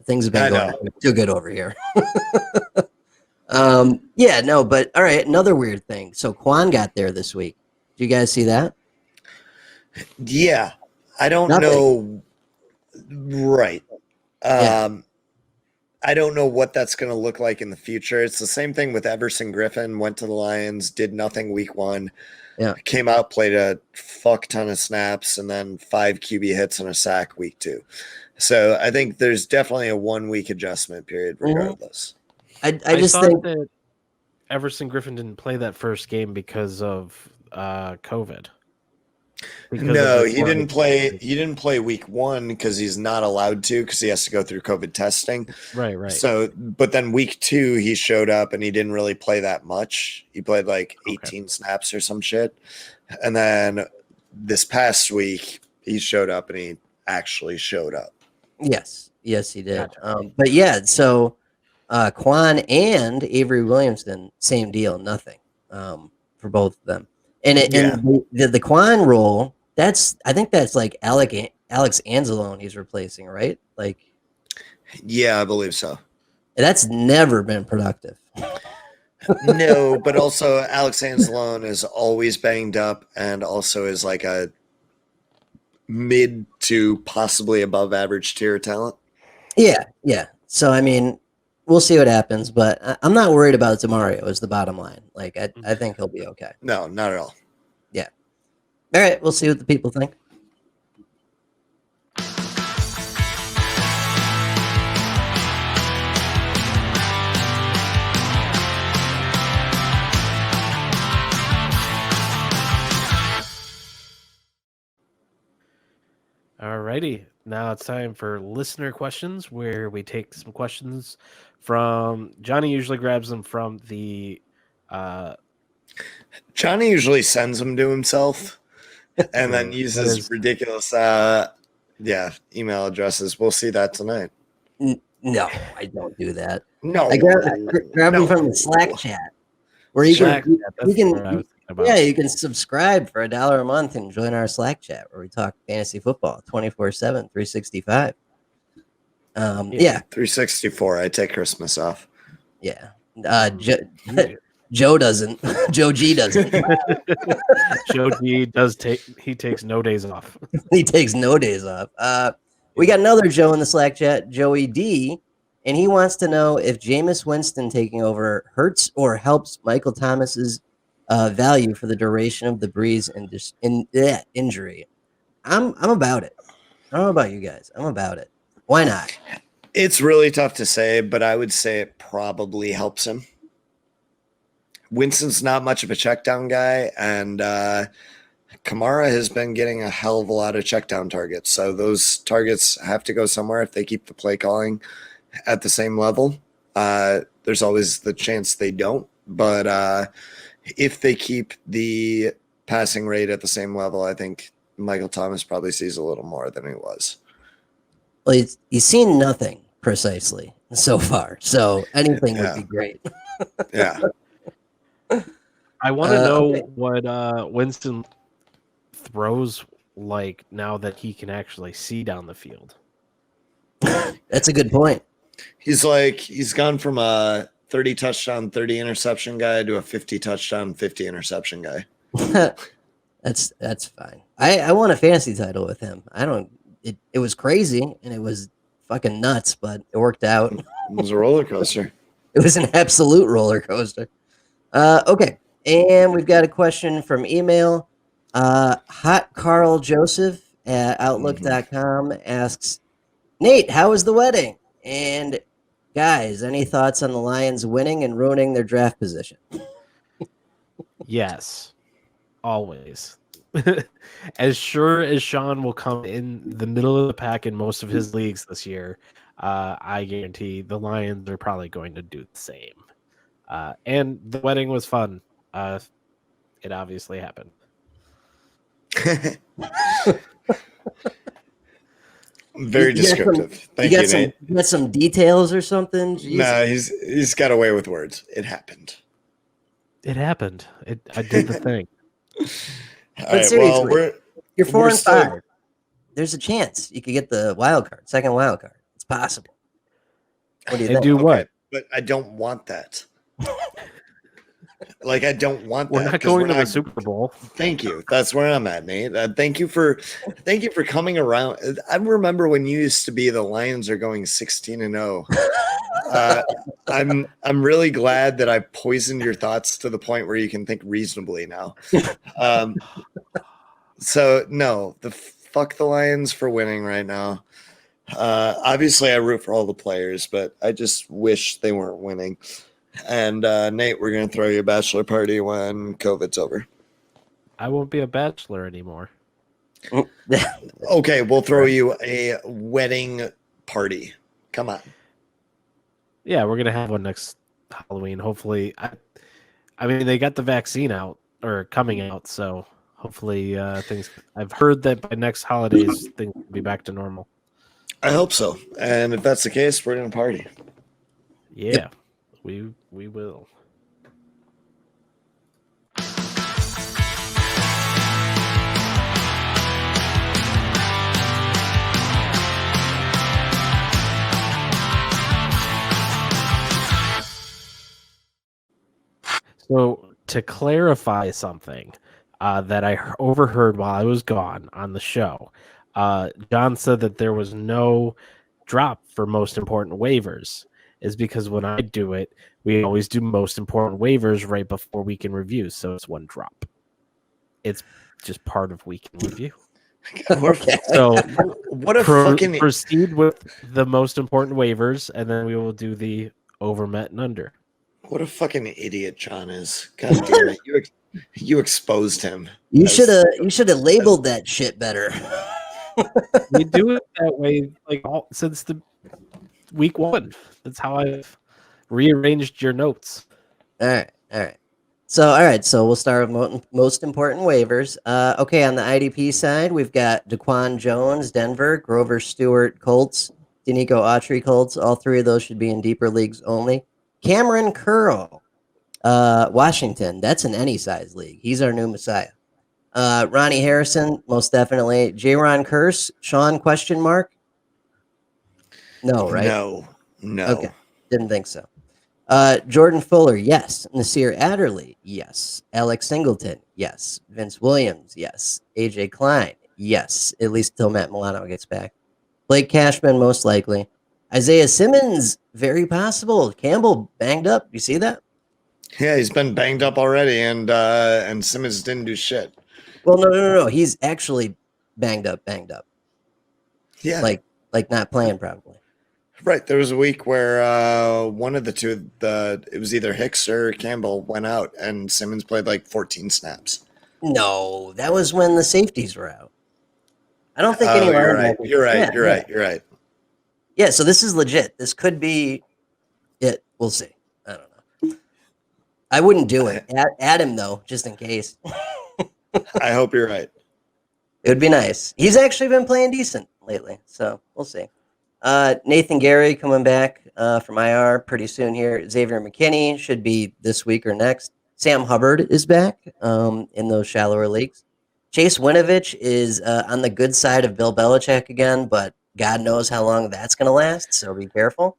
Things have been going too good over here. Yeah, no, but all right, another weird thing. So Quan got there this week. Do you guys see that? Yeah. I don't know. Right. I don't know what that's going to look like in the future. It's the same thing with Everson Griffin. Went to the Lions, did nothing week 1. Yeah. Came out, played a fuck ton of snaps, and then 5 QB hits and a sack week 2. So I think there's definitely a 1 week adjustment period regardless. I just thought think that Everson Griffin didn't play that first game because of COVID. No, he didn't play. He didn't play week 1 because he's not allowed to because he has to go through COVID testing. Right. So, but then week 2 he showed up and he didn't really play that much. He played like 18 snaps or some shit, and then this past week he showed up and he actually showed up. Yes, he did. Gotcha. But yeah, so Quan and Avery Williamson, same deal, nothing for both of them. And the Quan role, I think that's like Alex Anzalone he's replacing, right? Like, yeah, I believe so. That's never been productive. No, but also Alex Anzalone is always banged up and also is like a mid to possibly above average tier talent. Yeah. So, I mean, we'll see what happens, but I'm not worried about Demario is the bottom line. Like, I think he'll be okay. No, not at all. Yeah. All right, we'll see what the people think. Alrighty, now it's time for listener questions, where we take some questions from Johnny. Usually grabs them from the. Johnny usually sends them to himself, and then uses ridiculous, email addresses. We'll see that tonight. No, I don't do that. No, I grab them from the Slack chat, where you can. Yeah, you can subscribe for $1 a month and join our Slack chat where we talk fantasy football 24/7, 365. Yeah, 364. I take Christmas off. Yeah, Joe doesn't. Joe G doesn't. Joe G does take. He takes no days off. He takes no days off. We got another Joe in the Slack chat, Joey D, and he wants to know if Jameis Winston taking over hurts or helps Michael Thomas's value for the duration of the Brees injury. I'm about it. I don't know about you guys. I'm about it. Why not? It's really tough to say, but I would say it probably helps him. Winston's not much of a check down guy, and Kamara has been getting a hell of a lot of check down targets. So those targets have to go somewhere if they keep the play calling at the same level. There's always the chance they don't, but if they keep the passing rate at the same level, I think Michael Thomas probably sees a little more than he was. Well, he's seen nothing precisely so far, so anything would be great. Yeah. I want to know what Winston throws like now that he can actually see down the field. That's a good point. He's gone from a 30 touchdown, 30 interception guy to a 50 touchdown, 50 interception guy. That's fine. I won a fantasy title with him. It was crazy and it was fucking nuts, but it worked out. It was a roller coaster. It was an absolute roller coaster. Okay. And we've got a question from email. Hot Carl Joseph at Outlook.com asks, Nate, how was the wedding? And guys, any thoughts on the Lions winning and ruining their draft position? Yes, always. As sure as Sean will come in the middle of the pack in most of his leagues this year, I guarantee the Lions are probably going to do the same. And the wedding was fun. It obviously happened. Very descriptive. Thank you, Nate. You got some details or something? Jeez. No, he's got away with words. It happened. It happened. I did the thing. But seriously, you're 4 and 5. There's a chance you could get the second wild card. It's possible. What do you think? Do what? But I don't want that. I don't want that. We're not going to the Super Bowl. Thank you. That's where I'm at, Nate. Thank you for coming around. I remember when you used to be the Lions are going 16-0. I'm really glad that I poisoned your thoughts to the point where you can think reasonably now. So no, fuck the Lions for winning right now. Obviously I root for all the players, but I just wish they weren't winning. And Nate, we're going to throw you a bachelor party when COVID's over. I won't be a bachelor anymore. Okay, we'll throw you a wedding party. Come on. Yeah, we're going to have one next Halloween. Hopefully. I mean, they got the vaccine out or coming out, so Hopefully, things. I've heard that by next holidays things will be back to normal. I hope so. And if that's the case, we're gonna party. Yeah, we will. So to clarify something that I overheard while I was gone on the show, John said that there was no drop for most important waivers. Is because when I do it, we always do most important waivers right before weekend reviews, so it's one drop. It's just part of weekend review. So what a fucking proceed with the most important waivers, and then we will do the over, met, and under. What a fucking idiot John is. God damn it. You exposed him. You should have labeled that shit better. We do it that way since the week one. That's how I've rearranged your notes. All right. So we'll start with most important waivers. Okay, on the IDP side, we've got Daquan Jones, Denver, Grover Stewart, Colts, Danico Autry, Colts. All three of those should be in deeper leagues only. Cameron Curl, Washington. That's in any size league. He's our new messiah. Ronnie Harrison, most definitely. J-Ron Curse, Sean, question mark? No, right? No. Okay, didn't think so. Jordan Fuller, yes. Nasir Adderley, yes. Alex Singleton, yes. Vince Williams, yes. AJ Klein, yes. At least until Matt Milano gets back. Blake Cashman, most likely. Isaiah Simmons, very possible. Campbell banged up. You see that? Yeah, he's been banged up already, and Simmons didn't do shit. Well, no. He's actually banged up. Yeah, like not playing probably. Right. There was a week where one of the two, it was either Hicks or Campbell, went out, and Simmons played like 14 snaps. No, that was when the safeties were out. I don't think any. You're right. You're right. Yeah, so this is legit. This could be it. We'll see. I don't know. I wouldn't do it. Add him though, just in case. I hope you're right. It would be nice. He's actually been playing decent lately, so we'll see. Nathan Gary coming back from IR pretty soon here. Xavier McKinney should be this week or next. Sam Hubbard is back in those shallower leagues. Chase Winovich is on the good side of Bill Belichick again, but God knows how long that's going to last, so be careful.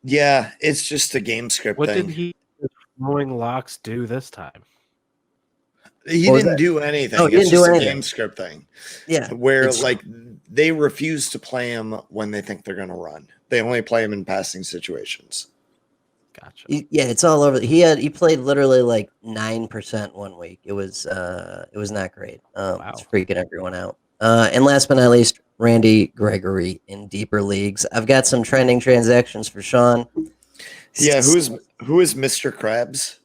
Yeah, it's just a game script What thing. did he throwing locks do this time? He didn't do anything. Oh, he didn't do anything. A game script thing. Yeah. Where they refuse to play him when they think they're going to run. They only play him in passing situations. Gotcha. It's all over. He played literally like 9% 1 week. It was not great. Wow. It's freaking everyone out. And last but not least, Randy Gregory in deeper leagues. I've got some trending transactions for Sean. Yeah, who is Mr. Krabs?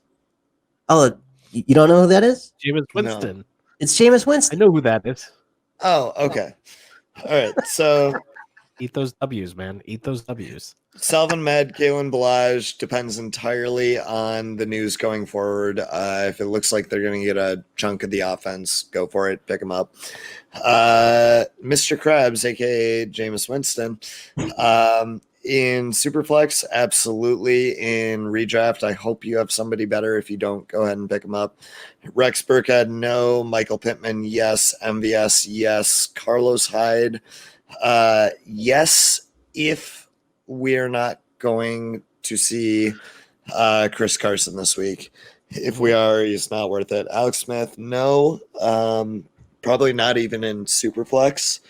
Oh, you don't know who that is? Jameis Winston. No. It's Jameis Winston. I know who that is. Oh, okay. All right. So Eat those W's, man. Eat those W's. Salvin Med, Kalen Balaj depends entirely on the news going forward. If it looks like they're going to get a chunk of the offense, go for it. Pick them up. Mr. Krabs, a.k.a. Jameis Winston. In Superflex, absolutely. In redraft, I hope you have somebody better. If you don't, go ahead and pick them up. Rex Burkhead, no. Michael Pittman, yes. MVS, yes. Carlos Hyde, yes. If we're not going to see Chris Carson this week. If we are, he's not worth it. Alex Smith, no. Probably not even in Superflex.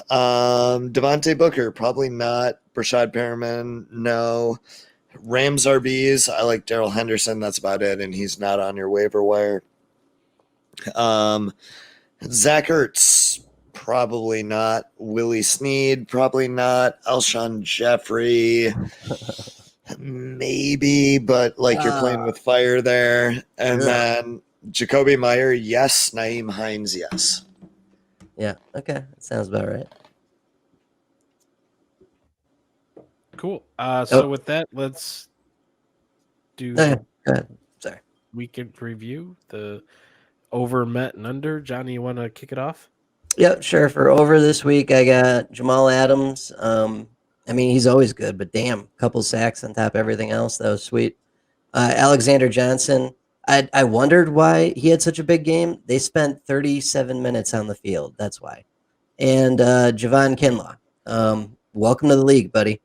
Devontae Booker, probably not. Brashad Perriman, no. Rams RBs, I like Darrell Henderson. That's about it, and he's not on your waiver wire. Zach Ertz, probably not. Willie Snead, probably not. Alshon Jeffrey, maybe, but you're playing with fire there. And then Jacoby Meyer, yes. Naeem Hines, yes. Yeah, okay. That sounds about right. Cool. So with that, let's do Go ahead. Sorry. weekend review. The over, Met, and under. Johnny, you want to kick it off? Yep, sure. For over this week, I got Jamal Adams. I mean, he's always good, but damn, couple sacks on top of everything else. That was sweet. Alexander Johnson. I wondered why he had such a big game. They spent 37 minutes on the field. That's why. And Javon Kinlaw. Welcome to the league, buddy.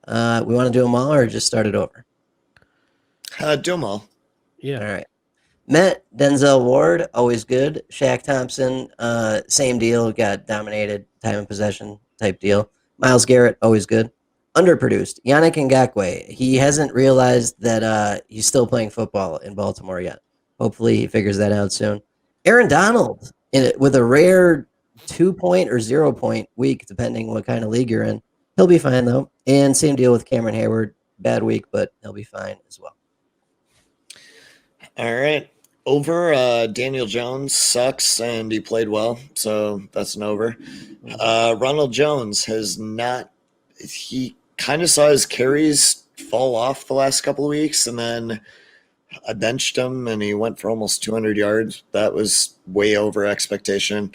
We want to do them all or just start it over? Do them all. Yeah. All right. Met Denzel Ward, always good. Shaq Thompson, same deal, got dominated, time of possession type deal. Myles Garrett, always good. Underproduced. Yannick Ngakoue, he hasn't realized that he's still playing football in Baltimore yet. Hopefully he figures that out soon. Aaron Donald, with a rare 2-point or 0-point week, depending what kind of league you're in. He'll be fine, though. And same deal with Cameron Hayward. Bad week, but he'll be fine as well. All right. Over, Daniel Jones sucks, and he played well, so that's an over. Ronald Jones has not – he kind of saw his carries fall off the last couple of weeks, and then I benched him, and he went for almost 200 yards. That was way over expectation.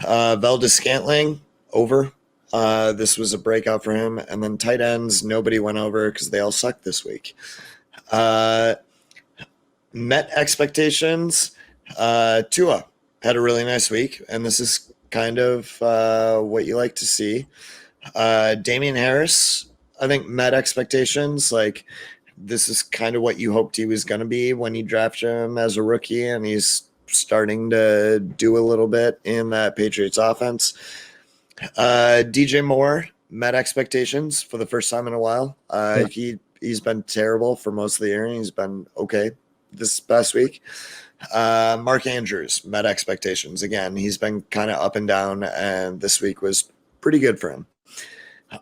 Valdez-Scantling, over. This was a breakout for him. And then tight ends, nobody went over because they all sucked this week. Met expectations. Tua had a really nice week, and this is kind of what you like to see. Damian Harris, I think, met expectations. Like, this is kind of what you hoped he was going to be when you drafted him as a rookie, and he's starting to do a little bit in that Patriots offense. DJ Moore met expectations for the first time in a while. He's been terrible for most of the year, and he's been okay this past week. Mark Andrews met expectations. Again, he's been kind of up and down, and this week was pretty good for him.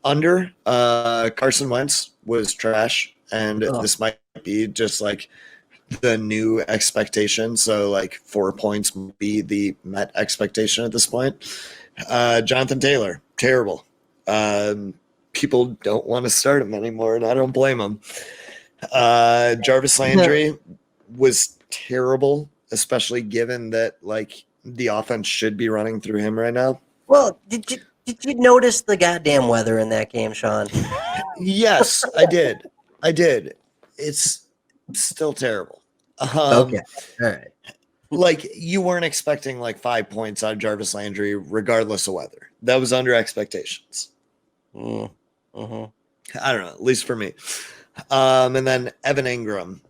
Under, Carson Wentz was trash, and this might be just like the new expectation. So like 4 points would be the met expectation at this point. Jonathan Taylor, terrible. People don't want to start him anymore, and I don't blame him. Jarvis Landry was terrible, especially given that like the offense should be running through him right now. Well, did you notice the goddamn weather in that game, Sean? Yes, I did. It's still terrible. Okay. All right. Like, you weren't expecting like 5 points out of Jarvis Landry, regardless of weather. That was under expectations. I don't know, at least for me. And then Evan Ingram.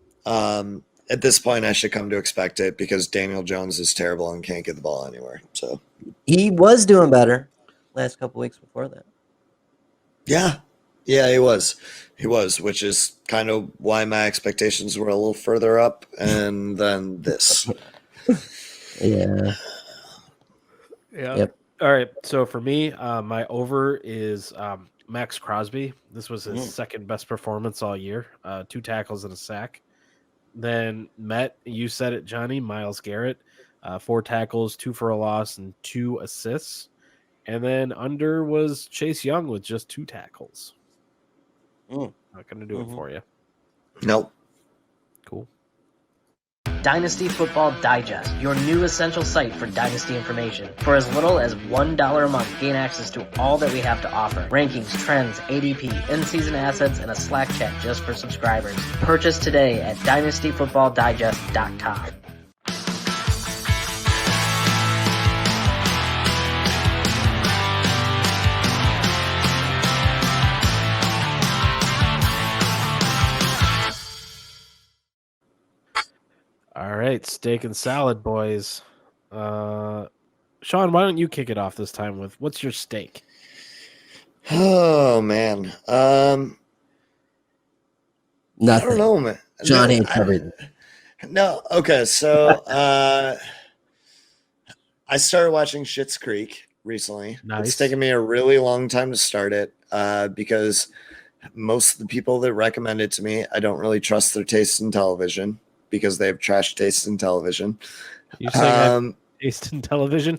At this point, I should come to expect it because Daniel Jones is terrible and can't get the ball anywhere. So he was doing better last couple weeks before that. Yeah, he was, which is kind of why my expectations were a little further up, and then this. Yeah. Yep. All right. So for me, my over is Max Crosby. This was his second best performance all year. 2 tackles and a sack. Then Met, you said it, Johnny. Myles Garrett, 4 tackles, 2 for a loss, and 2 assists. And then under was Chase Young with just 2 tackles. Not going to do it for you. Nope. Cool. Dynasty Football Digest, your new essential site for Dynasty information. For as little as $1 a month, gain access to all that we have to offer. Rankings, trends, ADP, in-season assets, and a Slack chat just for subscribers. Purchase today at dynastyfootballdigest.com. All right, steak and salad, boys. Sean, why don't you kick it off this time with what's your steak? Oh man, Nothing. I don't know, man. John hates everything. No, okay. So I started watching Schitt's Creek recently. Nice. It's taken me a really long time to start it because most of the people that recommend it to me, I don't really trust their taste in television because they have trash taste in television. You saying taste in television?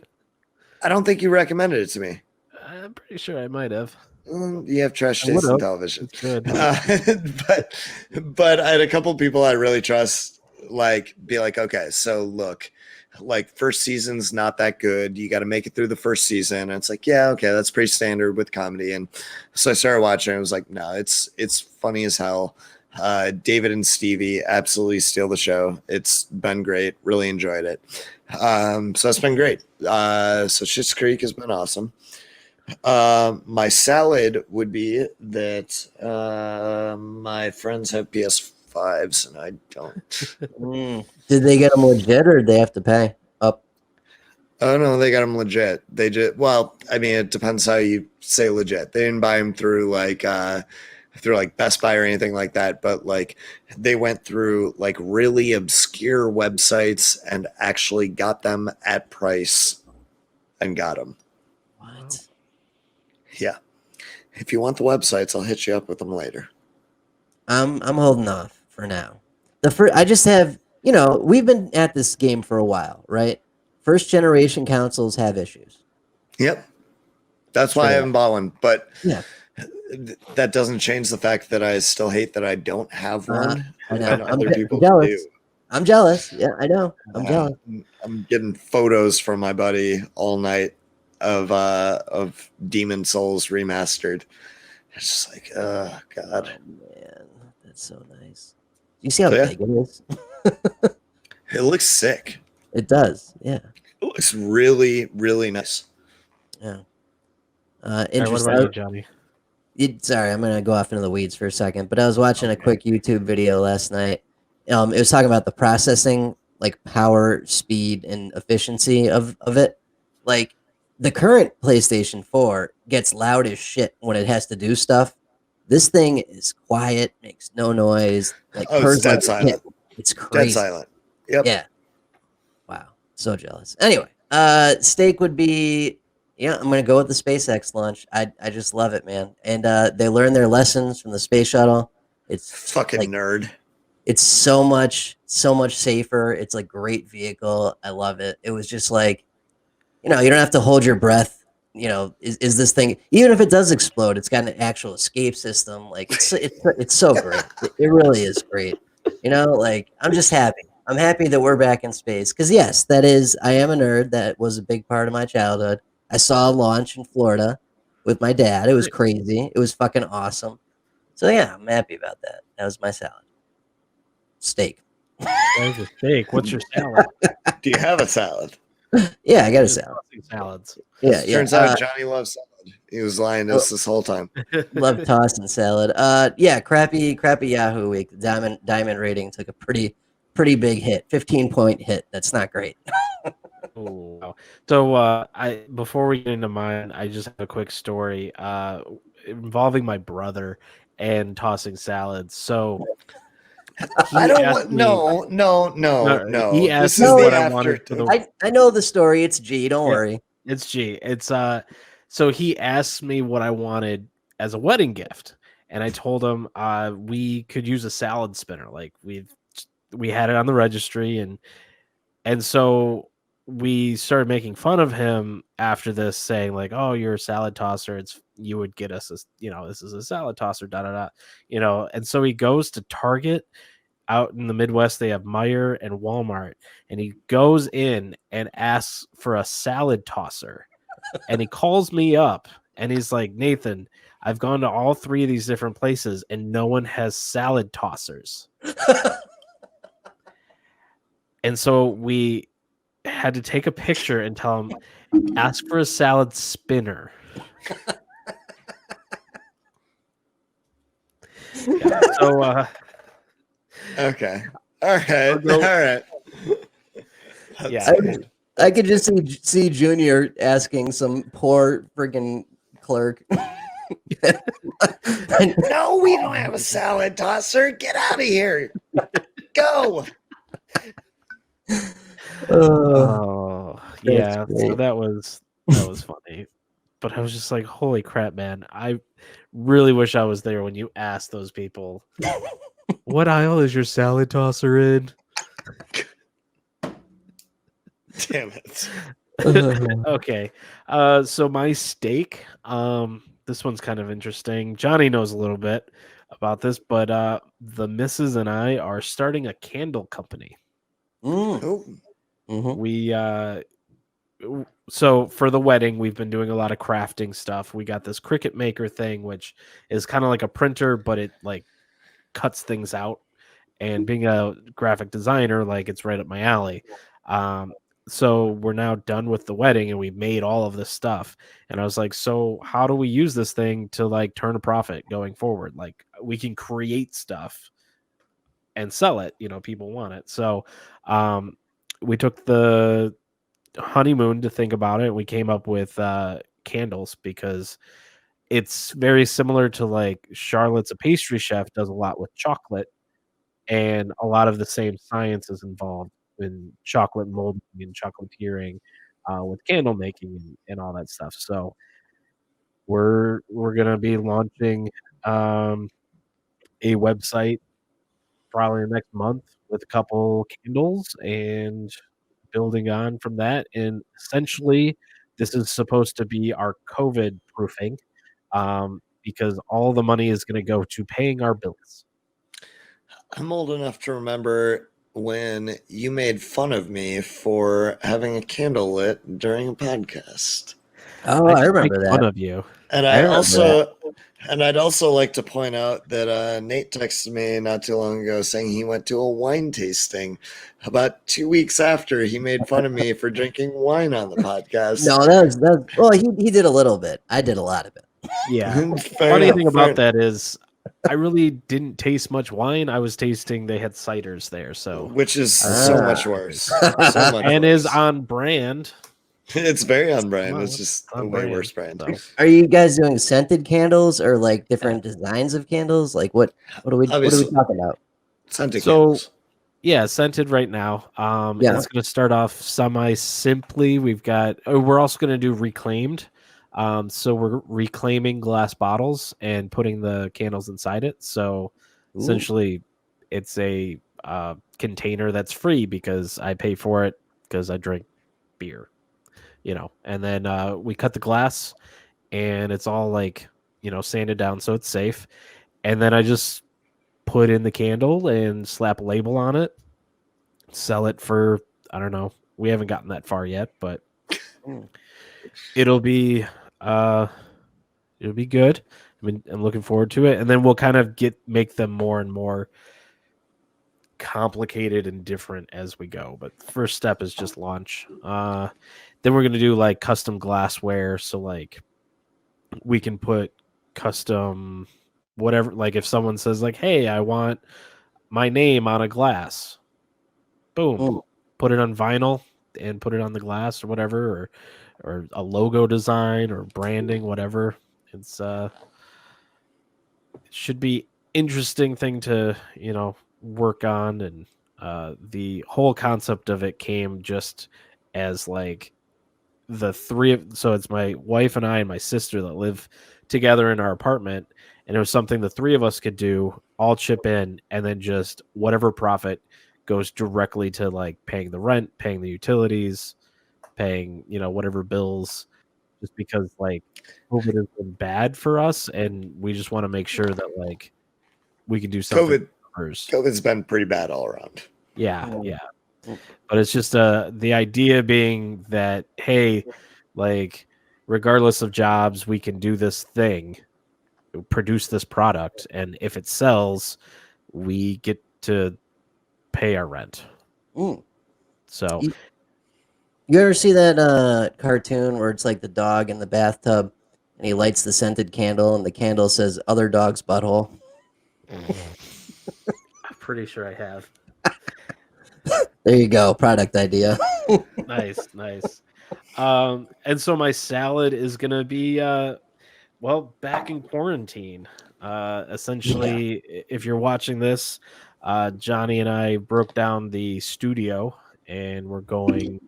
I don't think you recommended it to me. I'm pretty sure I might have. You have trash taste in television. It's good. But I had a couple people I really trust, like, be like, okay, so look, like first season's not that good. You got to make it through the first season. And it's like, yeah, okay, that's pretty standard with comedy. And so I started watching. And I was like, no, it's funny as hell. David and Stevie absolutely steal the show. It's been great. Really enjoyed it. So it's been great. So Schitt's Creek has been awesome. My salad would be that my friends have PS5s and I don't. Did they get them legit or did they have to pay up? Oh no, they got them legit. They just, well, I mean, it depends how you say legit. They didn't buy them through like Best Buy or anything like that, but like they went through like really obscure websites and actually got them at price and got them. What? Yeah. If you want the websites, I'll hit you up with them later. I'm holding off for now. I just have, we've been at this game for a while, right? First generation consoles have issues. Yep. That's why I haven't bought one, but yeah. That doesn't change the fact that I still hate that I don't have one. I know. And other people jealous. do. I'm jealous. Yeah, I know. I'm jealous. I'm getting photos from my buddy all night of Demon Souls remastered. It's just like, oh god. Oh, man, that's so nice. You see how big it is? It looks sick. It does. Yeah. It looks really, really nice. Yeah. Interesting. What about you, Johnny? Sorry, I'm gonna go off into the weeds for a second, but I was watching a quick YouTube video last night. It was talking about the processing, like power, speed, and efficiency of it. Like the current PlayStation 4 gets loud as shit when it has to do stuff. This thing is quiet, makes no noise. Like it's dead silent. It's crazy. Dead silent. Yep. Yeah. Wow. So jealous. Anyway, steak would be. Yeah, I'm gonna go with the SpaceX launch. I just love it, man. And they learn their lessons from the space shuttle. It's fucking like, nerd. It's so much safer. It's like great vehicle. I love it. It was just like, you don't have to hold your breath. Is this thing, even if it does explode, it's got an actual escape system. Like it's so great. It really is great. Like I'm just happy. I'm happy that we're back in space. Because yes, I am a nerd. That was a big part of my childhood. I saw a launch in Florida with my dad. It was crazy. It was fucking awesome. So yeah, I'm happy about that. That was my salad. Steak. Where's your steak? What's your salad? Do you have a salad? Yeah, I got a salad. Salads. Yeah. Turns out Johnny loves salad. He was lying to us this whole time. Love tossing salad. Yeah, crappy Yahoo week. The diamond rating took a pretty big hit. 15-point hit. That's not great. Oh, so before we get into mine, I just have a quick story involving my brother and tossing salads. So I don't want no. He asked me what I wanted to the. I know the story. It's G. Don't worry. It's G. It's So he asked me what I wanted as a wedding gift, and I told him we could use a salad spinner. Like we had it on the registry, and so we started making fun of him after this, saying like, "Oh, you're a salad tosser. You would get us, this is a salad tosser." And so he goes to Target out in the Midwest. They have Meijer and Walmart, and he goes in and asks for a salad tosser, and he calls me up and he's like, "Nathan, I've gone to all three of these different places and no one has salad tossers." And so we had to take a picture and tell him, ask for a salad spinner. Yeah, so okay. All right. Yeah. I could just see Junior asking some poor freaking clerk. No, we don't have a salad tosser. Get out of here. Go. Oh yeah, so that was funny, but I was just like, holy crap, man, I really wish I was there when you asked those people, what aisle is your salad tosser in? Damn it. Okay, so my steak, this one's kind of interesting. Johnny knows a little bit about this, but the missus and I are starting a candle company. Oh. Mhm. We so for the wedding, we've been doing a lot of crafting stuff. We got this Cricut Maker thing, which is kind of like a printer, but it like cuts things out. And being a graphic designer, like it's right up my alley. So we're now done with the wedding and we made all of this stuff. And I was like, so how do we use this thing to like turn a profit going forward? Like we can create stuff and sell it, people want it. So we took the honeymoon to think about it. We came up with candles because it's very similar to like Charlotte's a pastry chef, does a lot with chocolate, and a lot of the same science is involved in chocolate molding and chocolatiering with candle making and all that stuff. So we're gonna be launching a website probably next month with a couple candles and building on from that. And essentially, this is supposed to be our COVID proofing because all the money is going to go to paying our bills. I'm old enough to remember when you made fun of me for having a candle lit during a podcast. Oh, I remember Fun that. of you. And I I remember also, and I'd also like to point out that Nate texted me not too long ago saying he went to a wine tasting about 2 weeks after he made fun of me for drinking wine on the podcast. No, that was well, he did a little bit. I did a lot of it. Yeah. Fair Funny enough, thing fair about that is I really didn't taste much wine. I was tasting they had ciders there, so which is so much worse. So much and worse. is on brand. It's very on brand. Well, It's just a on way brand, worse brand. so. Are you guys doing scented candles or like different designs of candles? Like what are we Obviously. talking about? Scented So candles. yeah, scented right now. Yeah. It's going to start off semi simply. We're also going to do reclaimed. So we're reclaiming glass bottles and putting the candles inside it. So Ooh. essentially, it's a container that's free because I pay for it because I drink beer, And then we cut the glass, and it's all like sanded down so it's safe. And then I just put in the candle and slap a label on it, sell it for, I don't know. We haven't gotten that far yet, but it'll be good. I mean, I'm looking forward to it. And then we'll kind of make them more and more complicated and different as we go. But the first step is just launch. Then we're going to do like custom glassware. So like we can put custom whatever, like if someone says like, hey, I want my name on a glass, boom, put it on vinyl and put it on the glass or whatever, or a logo design or branding, whatever. It's it should be interesting thing to work on. And the whole concept of it came just as like so it's my wife and I and my sister that live together in our apartment, and it was something the three of us could do, all chip in, and then just whatever profit goes directly to like paying the rent, paying the utilities, paying whatever bills, just because like COVID has been bad for us, and we just want to make sure that like we can do something. COVID's been pretty bad all around. Yeah. But it's just the idea being that, hey, like regardless of jobs, we can do this thing, produce this product, and if it sells, we get to pay our rent. So you ever see that cartoon where it's like the dog in the bathtub and he lights the scented candle and the candle says other dog's butthole? I'm pretty sure I have. There you go, product idea. Nice. And so my salad is gonna be back in quarantine. Essentially, if you're watching this, Johnny and I broke down the studio and we're going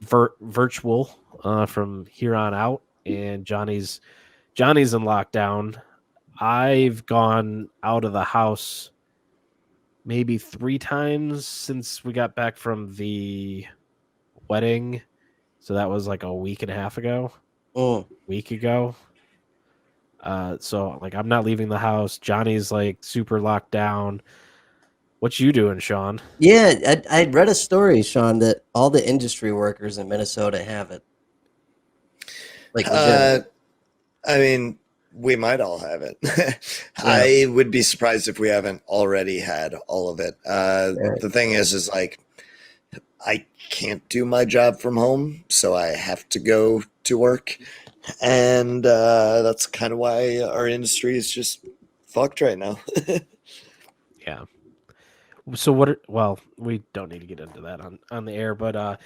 virtual from here on out. And Johnny's in lockdown. I've gone out of the house maybe 3 times since we got back from the wedding. So that was like a week and a half ago. Week ago. So like I'm not leaving the house. Johnny's like super locked down. What you doing, Sean? Yeah, I read a story, Sean, that all the industry workers in Minnesota have it. Like, legit. I mean, we might all have it. I would be surprised if we haven't already had all of it. The thing is like, I can't do my job from home, so I have to go to work. And that's kind of why our industry is just fucked right now. Yeah. So well, we don't need to get into that on the air, but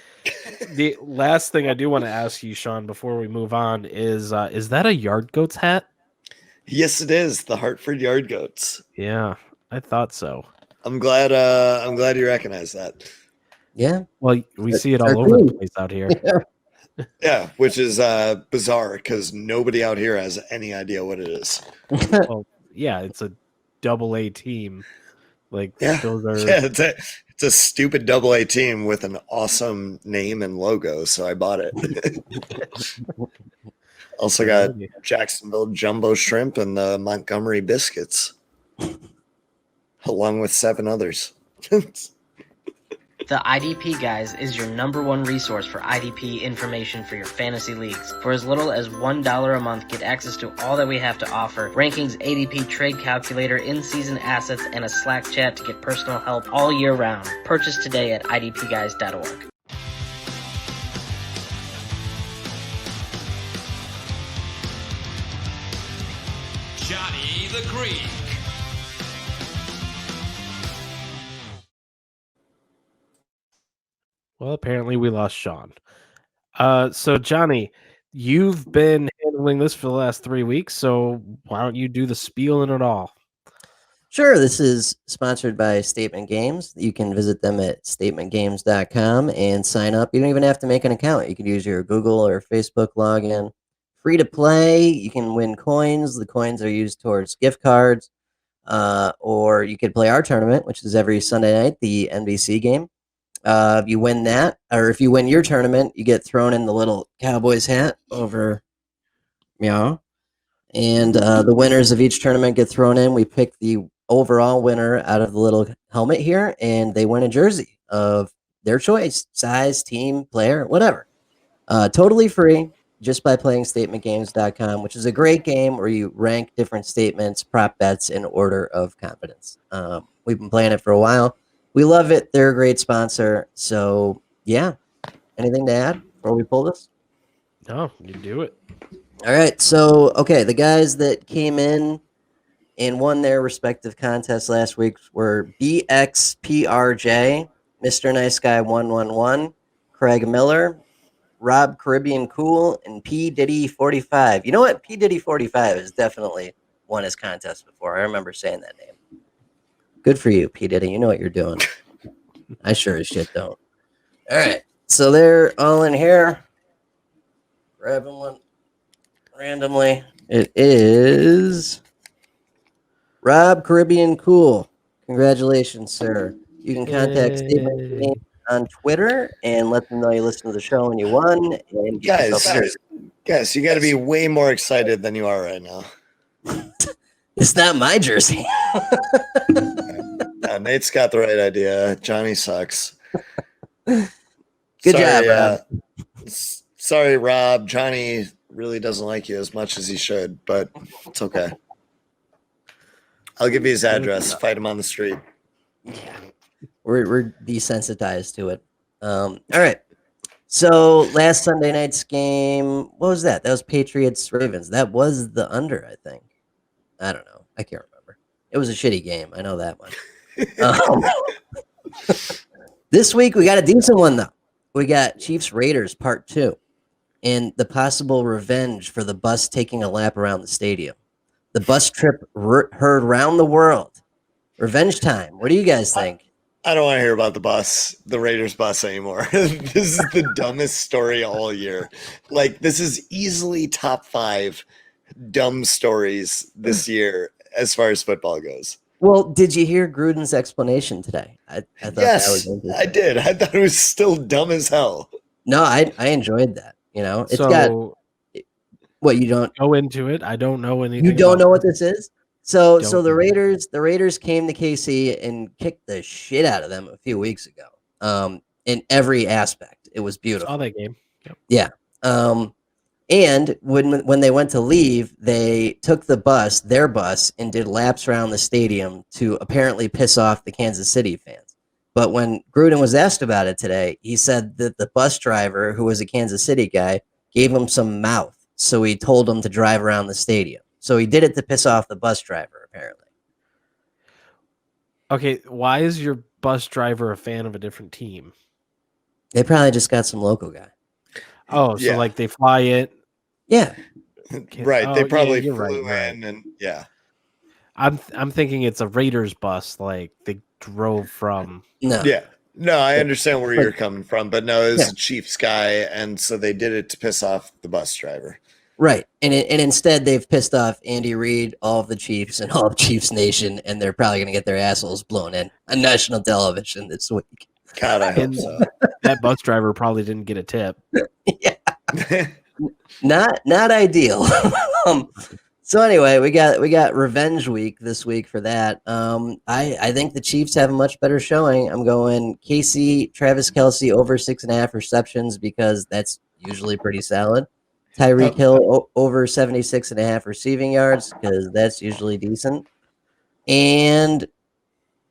the last thing I do want to ask you, Sean, before we move on is that a Yard Goats hat? Yes, it is. The Hartford Yard Goats. Yeah, I thought so. I'm glad you recognize that. Yeah. Well, we see it all over the place out here. Yeah, which is bizarre because nobody out here has any idea what it is. Well, yeah, it's a AA team. Like, those are... Yeah, it's a stupid AA team with an awesome name and logo, so I bought it. Also got Jacksonville Jumbo Shrimp and the Montgomery Biscuits, along with 7 others. The IDP Guys is your #1 resource for IDP information for your fantasy leagues. For as little as $1 a month, get access to all that we have to offer. Rankings, ADP, trade calculator, in-season assets, and a Slack chat to get personal help all year round. Purchase today at idpguys.org. Jonny The Greek. Well, apparently we lost Sean. So, Johnny, you've been handling this for the last 3 weeks, so why don't you do the spiel in it all? Sure. This is sponsored by Statement Games. You can visit them at statementgames.com and sign up. You don't even have to make an account. You can use your Google or Facebook login. Free to play. You can win coins. The coins are used towards gift cards. Or you could play our tournament, which is every Sunday night, the NBC game. If you win that, or if you win your tournament, you get thrown in the little Cowboys hat over meow. And the winners of each tournament get thrown in. We pick the overall winner out of the little helmet here, and they win a jersey of their choice, size, team, player, whatever. Totally free, just by playing statementgames.com, which is a great game where you rank different statements, prop bets in order of confidence. We've been playing it for a while. We love it. They're a great sponsor. So, yeah. Anything to add before we pull this? No, you do it. All right. So, okay, the guys that came in and won their respective contests last week were BXPRJ, Mr. Nice Guy 111, Craig Miller, Rob Caribbean Cool, and P. Diddy 45. You know what? P. Diddy 45 has definitely won his contest before. I remember saying that name. Good for you, P. Diddy. You know what you're doing. I sure as shit don't. All right. So they're all in here. Grabbing one randomly. It is Rob Caribbean Cool. Congratulations, sir. You can contact Stephen on Twitter and let them know you listened to the show and you won. And guys, you got to be way more excited than you are right now. It's not my jersey. Nate's got the right idea. Johnny sucks. Good job, Rob. Sorry, Rob. Johnny really doesn't like you as much as he should, but it's okay. I'll give you his address. Fight him on the street. Yeah. We're desensitized to it. All right. So last Sunday night's game, what was that? That was Patriots-Ravens. That was the under, I think. I don't know. I can't remember. It was a shitty game. I know that much. This week, we got a decent one, though. We got Chiefs-Raiders Part 2 and the possible revenge for the bus taking a lap around the stadium. The bus trip heard around the world. Revenge time. What do you guys think? I don't want to hear about the Raiders bus anymore. This is the dumbest story all year. Like, this is easily top 5 dumb stories this year as far as football goes. Well, did you hear Gruden's explanation today? I thought yes, that was interesting. I did. I thought it was still dumb as hell. No, I enjoyed that. You know, it's so, got what you don't go into it. I don't know anything. You don't know what this is? So Don't the do that. Raiders came to KC and kicked the shit out of them a few weeks ago. In every aspect, it was beautiful. Saw that game. Yep. Yeah. And when they went to leave, they took their bus, and did laps around the stadium to apparently piss off the Kansas City fans. But when Gruden was asked about it today, he said that the bus driver, who was a Kansas City guy, gave him some mouth. So he told him to drive around the stadium. So he did it to piss off the bus driver, apparently. Okay, why is your bus driver a fan of a different team? They probably just got some local guy. Oh, so Yeah. like they fly it. Yeah. Right. Oh, They yeah, probably you're flew right. in and yeah. I'm thinking it's a Raiders bus, like they drove from. No. Yeah. No, I Yeah. understand where Like- you're coming from, but no, it was Yeah. a Chiefs guy, and so they did it to piss off the bus driver. Right. And instead they've pissed off Andy Reid, all of the Chiefs, and all of Chiefs Nation, and they're probably going to get their assholes blown in on national television this week. God, I hope And so. that bus driver probably didn't get a tip. Not ideal. So anyway, we got revenge week this week for that. I think the Chiefs have a much better showing. I'm going KC, Travis Kelce over 6.5 receptions because that's usually pretty solid. Tyreek Hill over 76.5 receiving yards because that's usually decent. And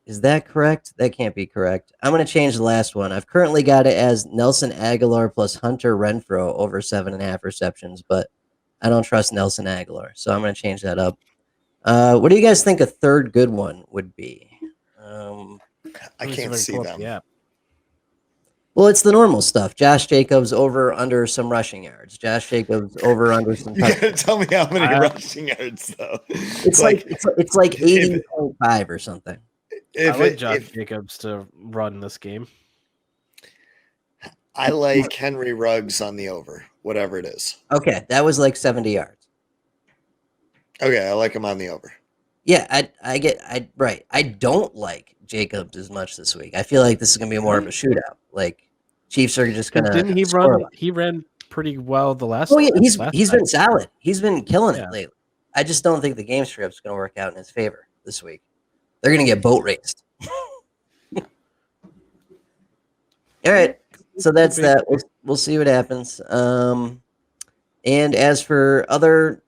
is that correct? That can't be correct. I'm going to change the last one. I've currently got it as Nelson Aguilar plus Hunter Renfrow over 7.5 receptions, but I don't trust Nelson Aguilar, so I'm going to change that up. What do you guys think a third good one would be? I can't see them. Yeah. Well, it's the normal stuff. Josh Jacobs over under some rushing yards. Josh Jacobs over under some You gotta touchdowns. tell me how many rushing yards though. It's like 80.5 or something. I like Josh Jacobs to run this game. I like Henry Ruggs on the over, whatever it is. Okay, that was like 70 yards. Okay, I like him on the over. Yeah, right. I don't like Jacobs as much this week. I feel like this is gonna be more of a shootout. Like Chiefs are just gonna. Didn't he score a run? lot. He ran pretty well the last. Oh yeah, last he's time. been solid. He's been killing it Yeah. lately. I just don't think the game script's gonna work out in his favor this week. They're gonna get boat raced. All right, so that's that. We'll see what happens. And as for other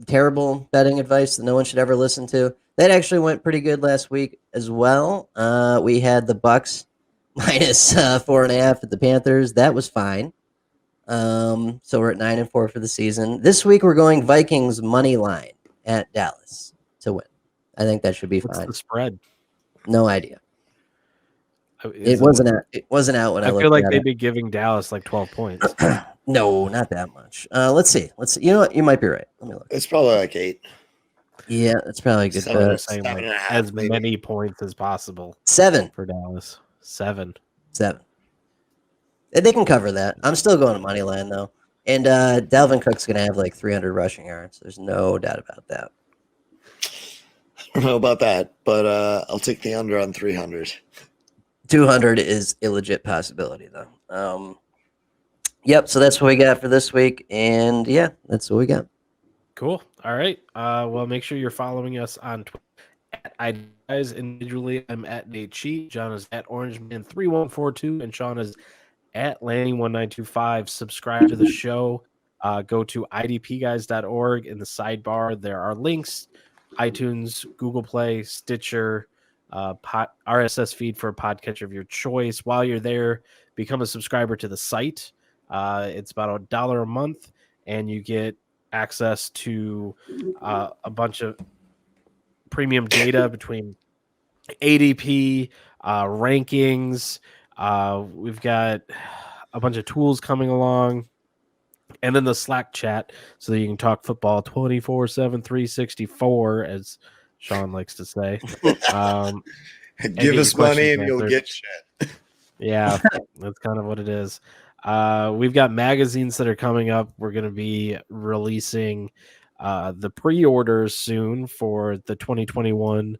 terrible betting advice that no one should ever listen to, that actually went pretty good last week as well. We had the Bucks minus 4.5 at the Panthers. That was fine. So we're at 9-4 for the season. This week we're going Vikings money line at Dallas to win. I think that should be What's fine. the spread? No idea. Is It wasn't out. It wasn't out when I I looked feel like at they'd it. be giving Dallas like 12 points. No, not that much. Let's see. You know what? You might be right. Let me look. It's probably like 8. Yeah, that's probably a good. Seven. They're saying like 7.5 as maybe. many points as possible 7. for Dallas. 7. 7. They can cover that. I'm still going to money line though. And Dalvin Cook's gonna have like 300 rushing yards. There's no doubt about that. I don't know about that, but I'll take the under on 300. 200 is a legit possibility though. Yep. So that's what we got for this week, and yeah, that's what we got. Cool. All right. Well, make sure you're following us on Twitter at guys individually. I'm at Nate Cheat. John is at OrangeMan3142, and Sean is at Lanny1925. Subscribe to the show. Go to idpguys.org. In the sidebar, there are links: iTunes, Google Play, Stitcher, RSS feed for a podcatcher of your choice. While you're there, become a subscriber to the site. It's about $1 a month, and you get access to a bunch of premium data between ADP, rankings. We've got a bunch of tools coming along, and then the Slack chat so that you can talk football 24/7, 364, as Sean likes to say. Give us money and you'll answered. get shit. Yeah, that's kind of what it is. We've got magazines that are coming up. We're going to be releasing the pre-orders soon for the 2021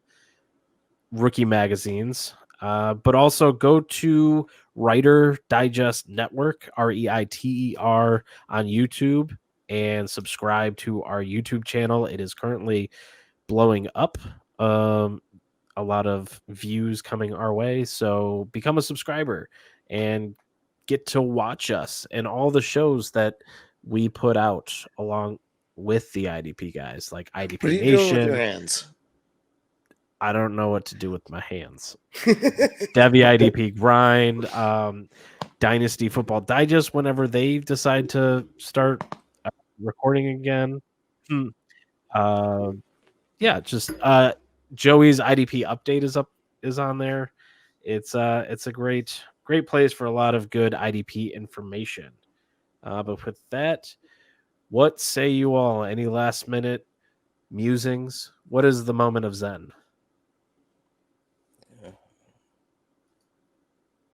rookie magazines. But also go to Writer Digest Network, REITER, on YouTube, and subscribe to our YouTube channel. It is currently blowing up. A lot of views coming our way. So become a subscriber and get to watch us and all the shows that we put out along with the IDP guys, like IDP What are you Nation. doing with your hands? I don't know what to do with my hands. Debbie IDP Grind, Dynasty Football Digest, whenever they decide to start recording again. Just Joey's IDP update is on there. It's a great place for a lot of good IDP information. But with that, what say you all? Any last minute musings? What is the moment of Zen?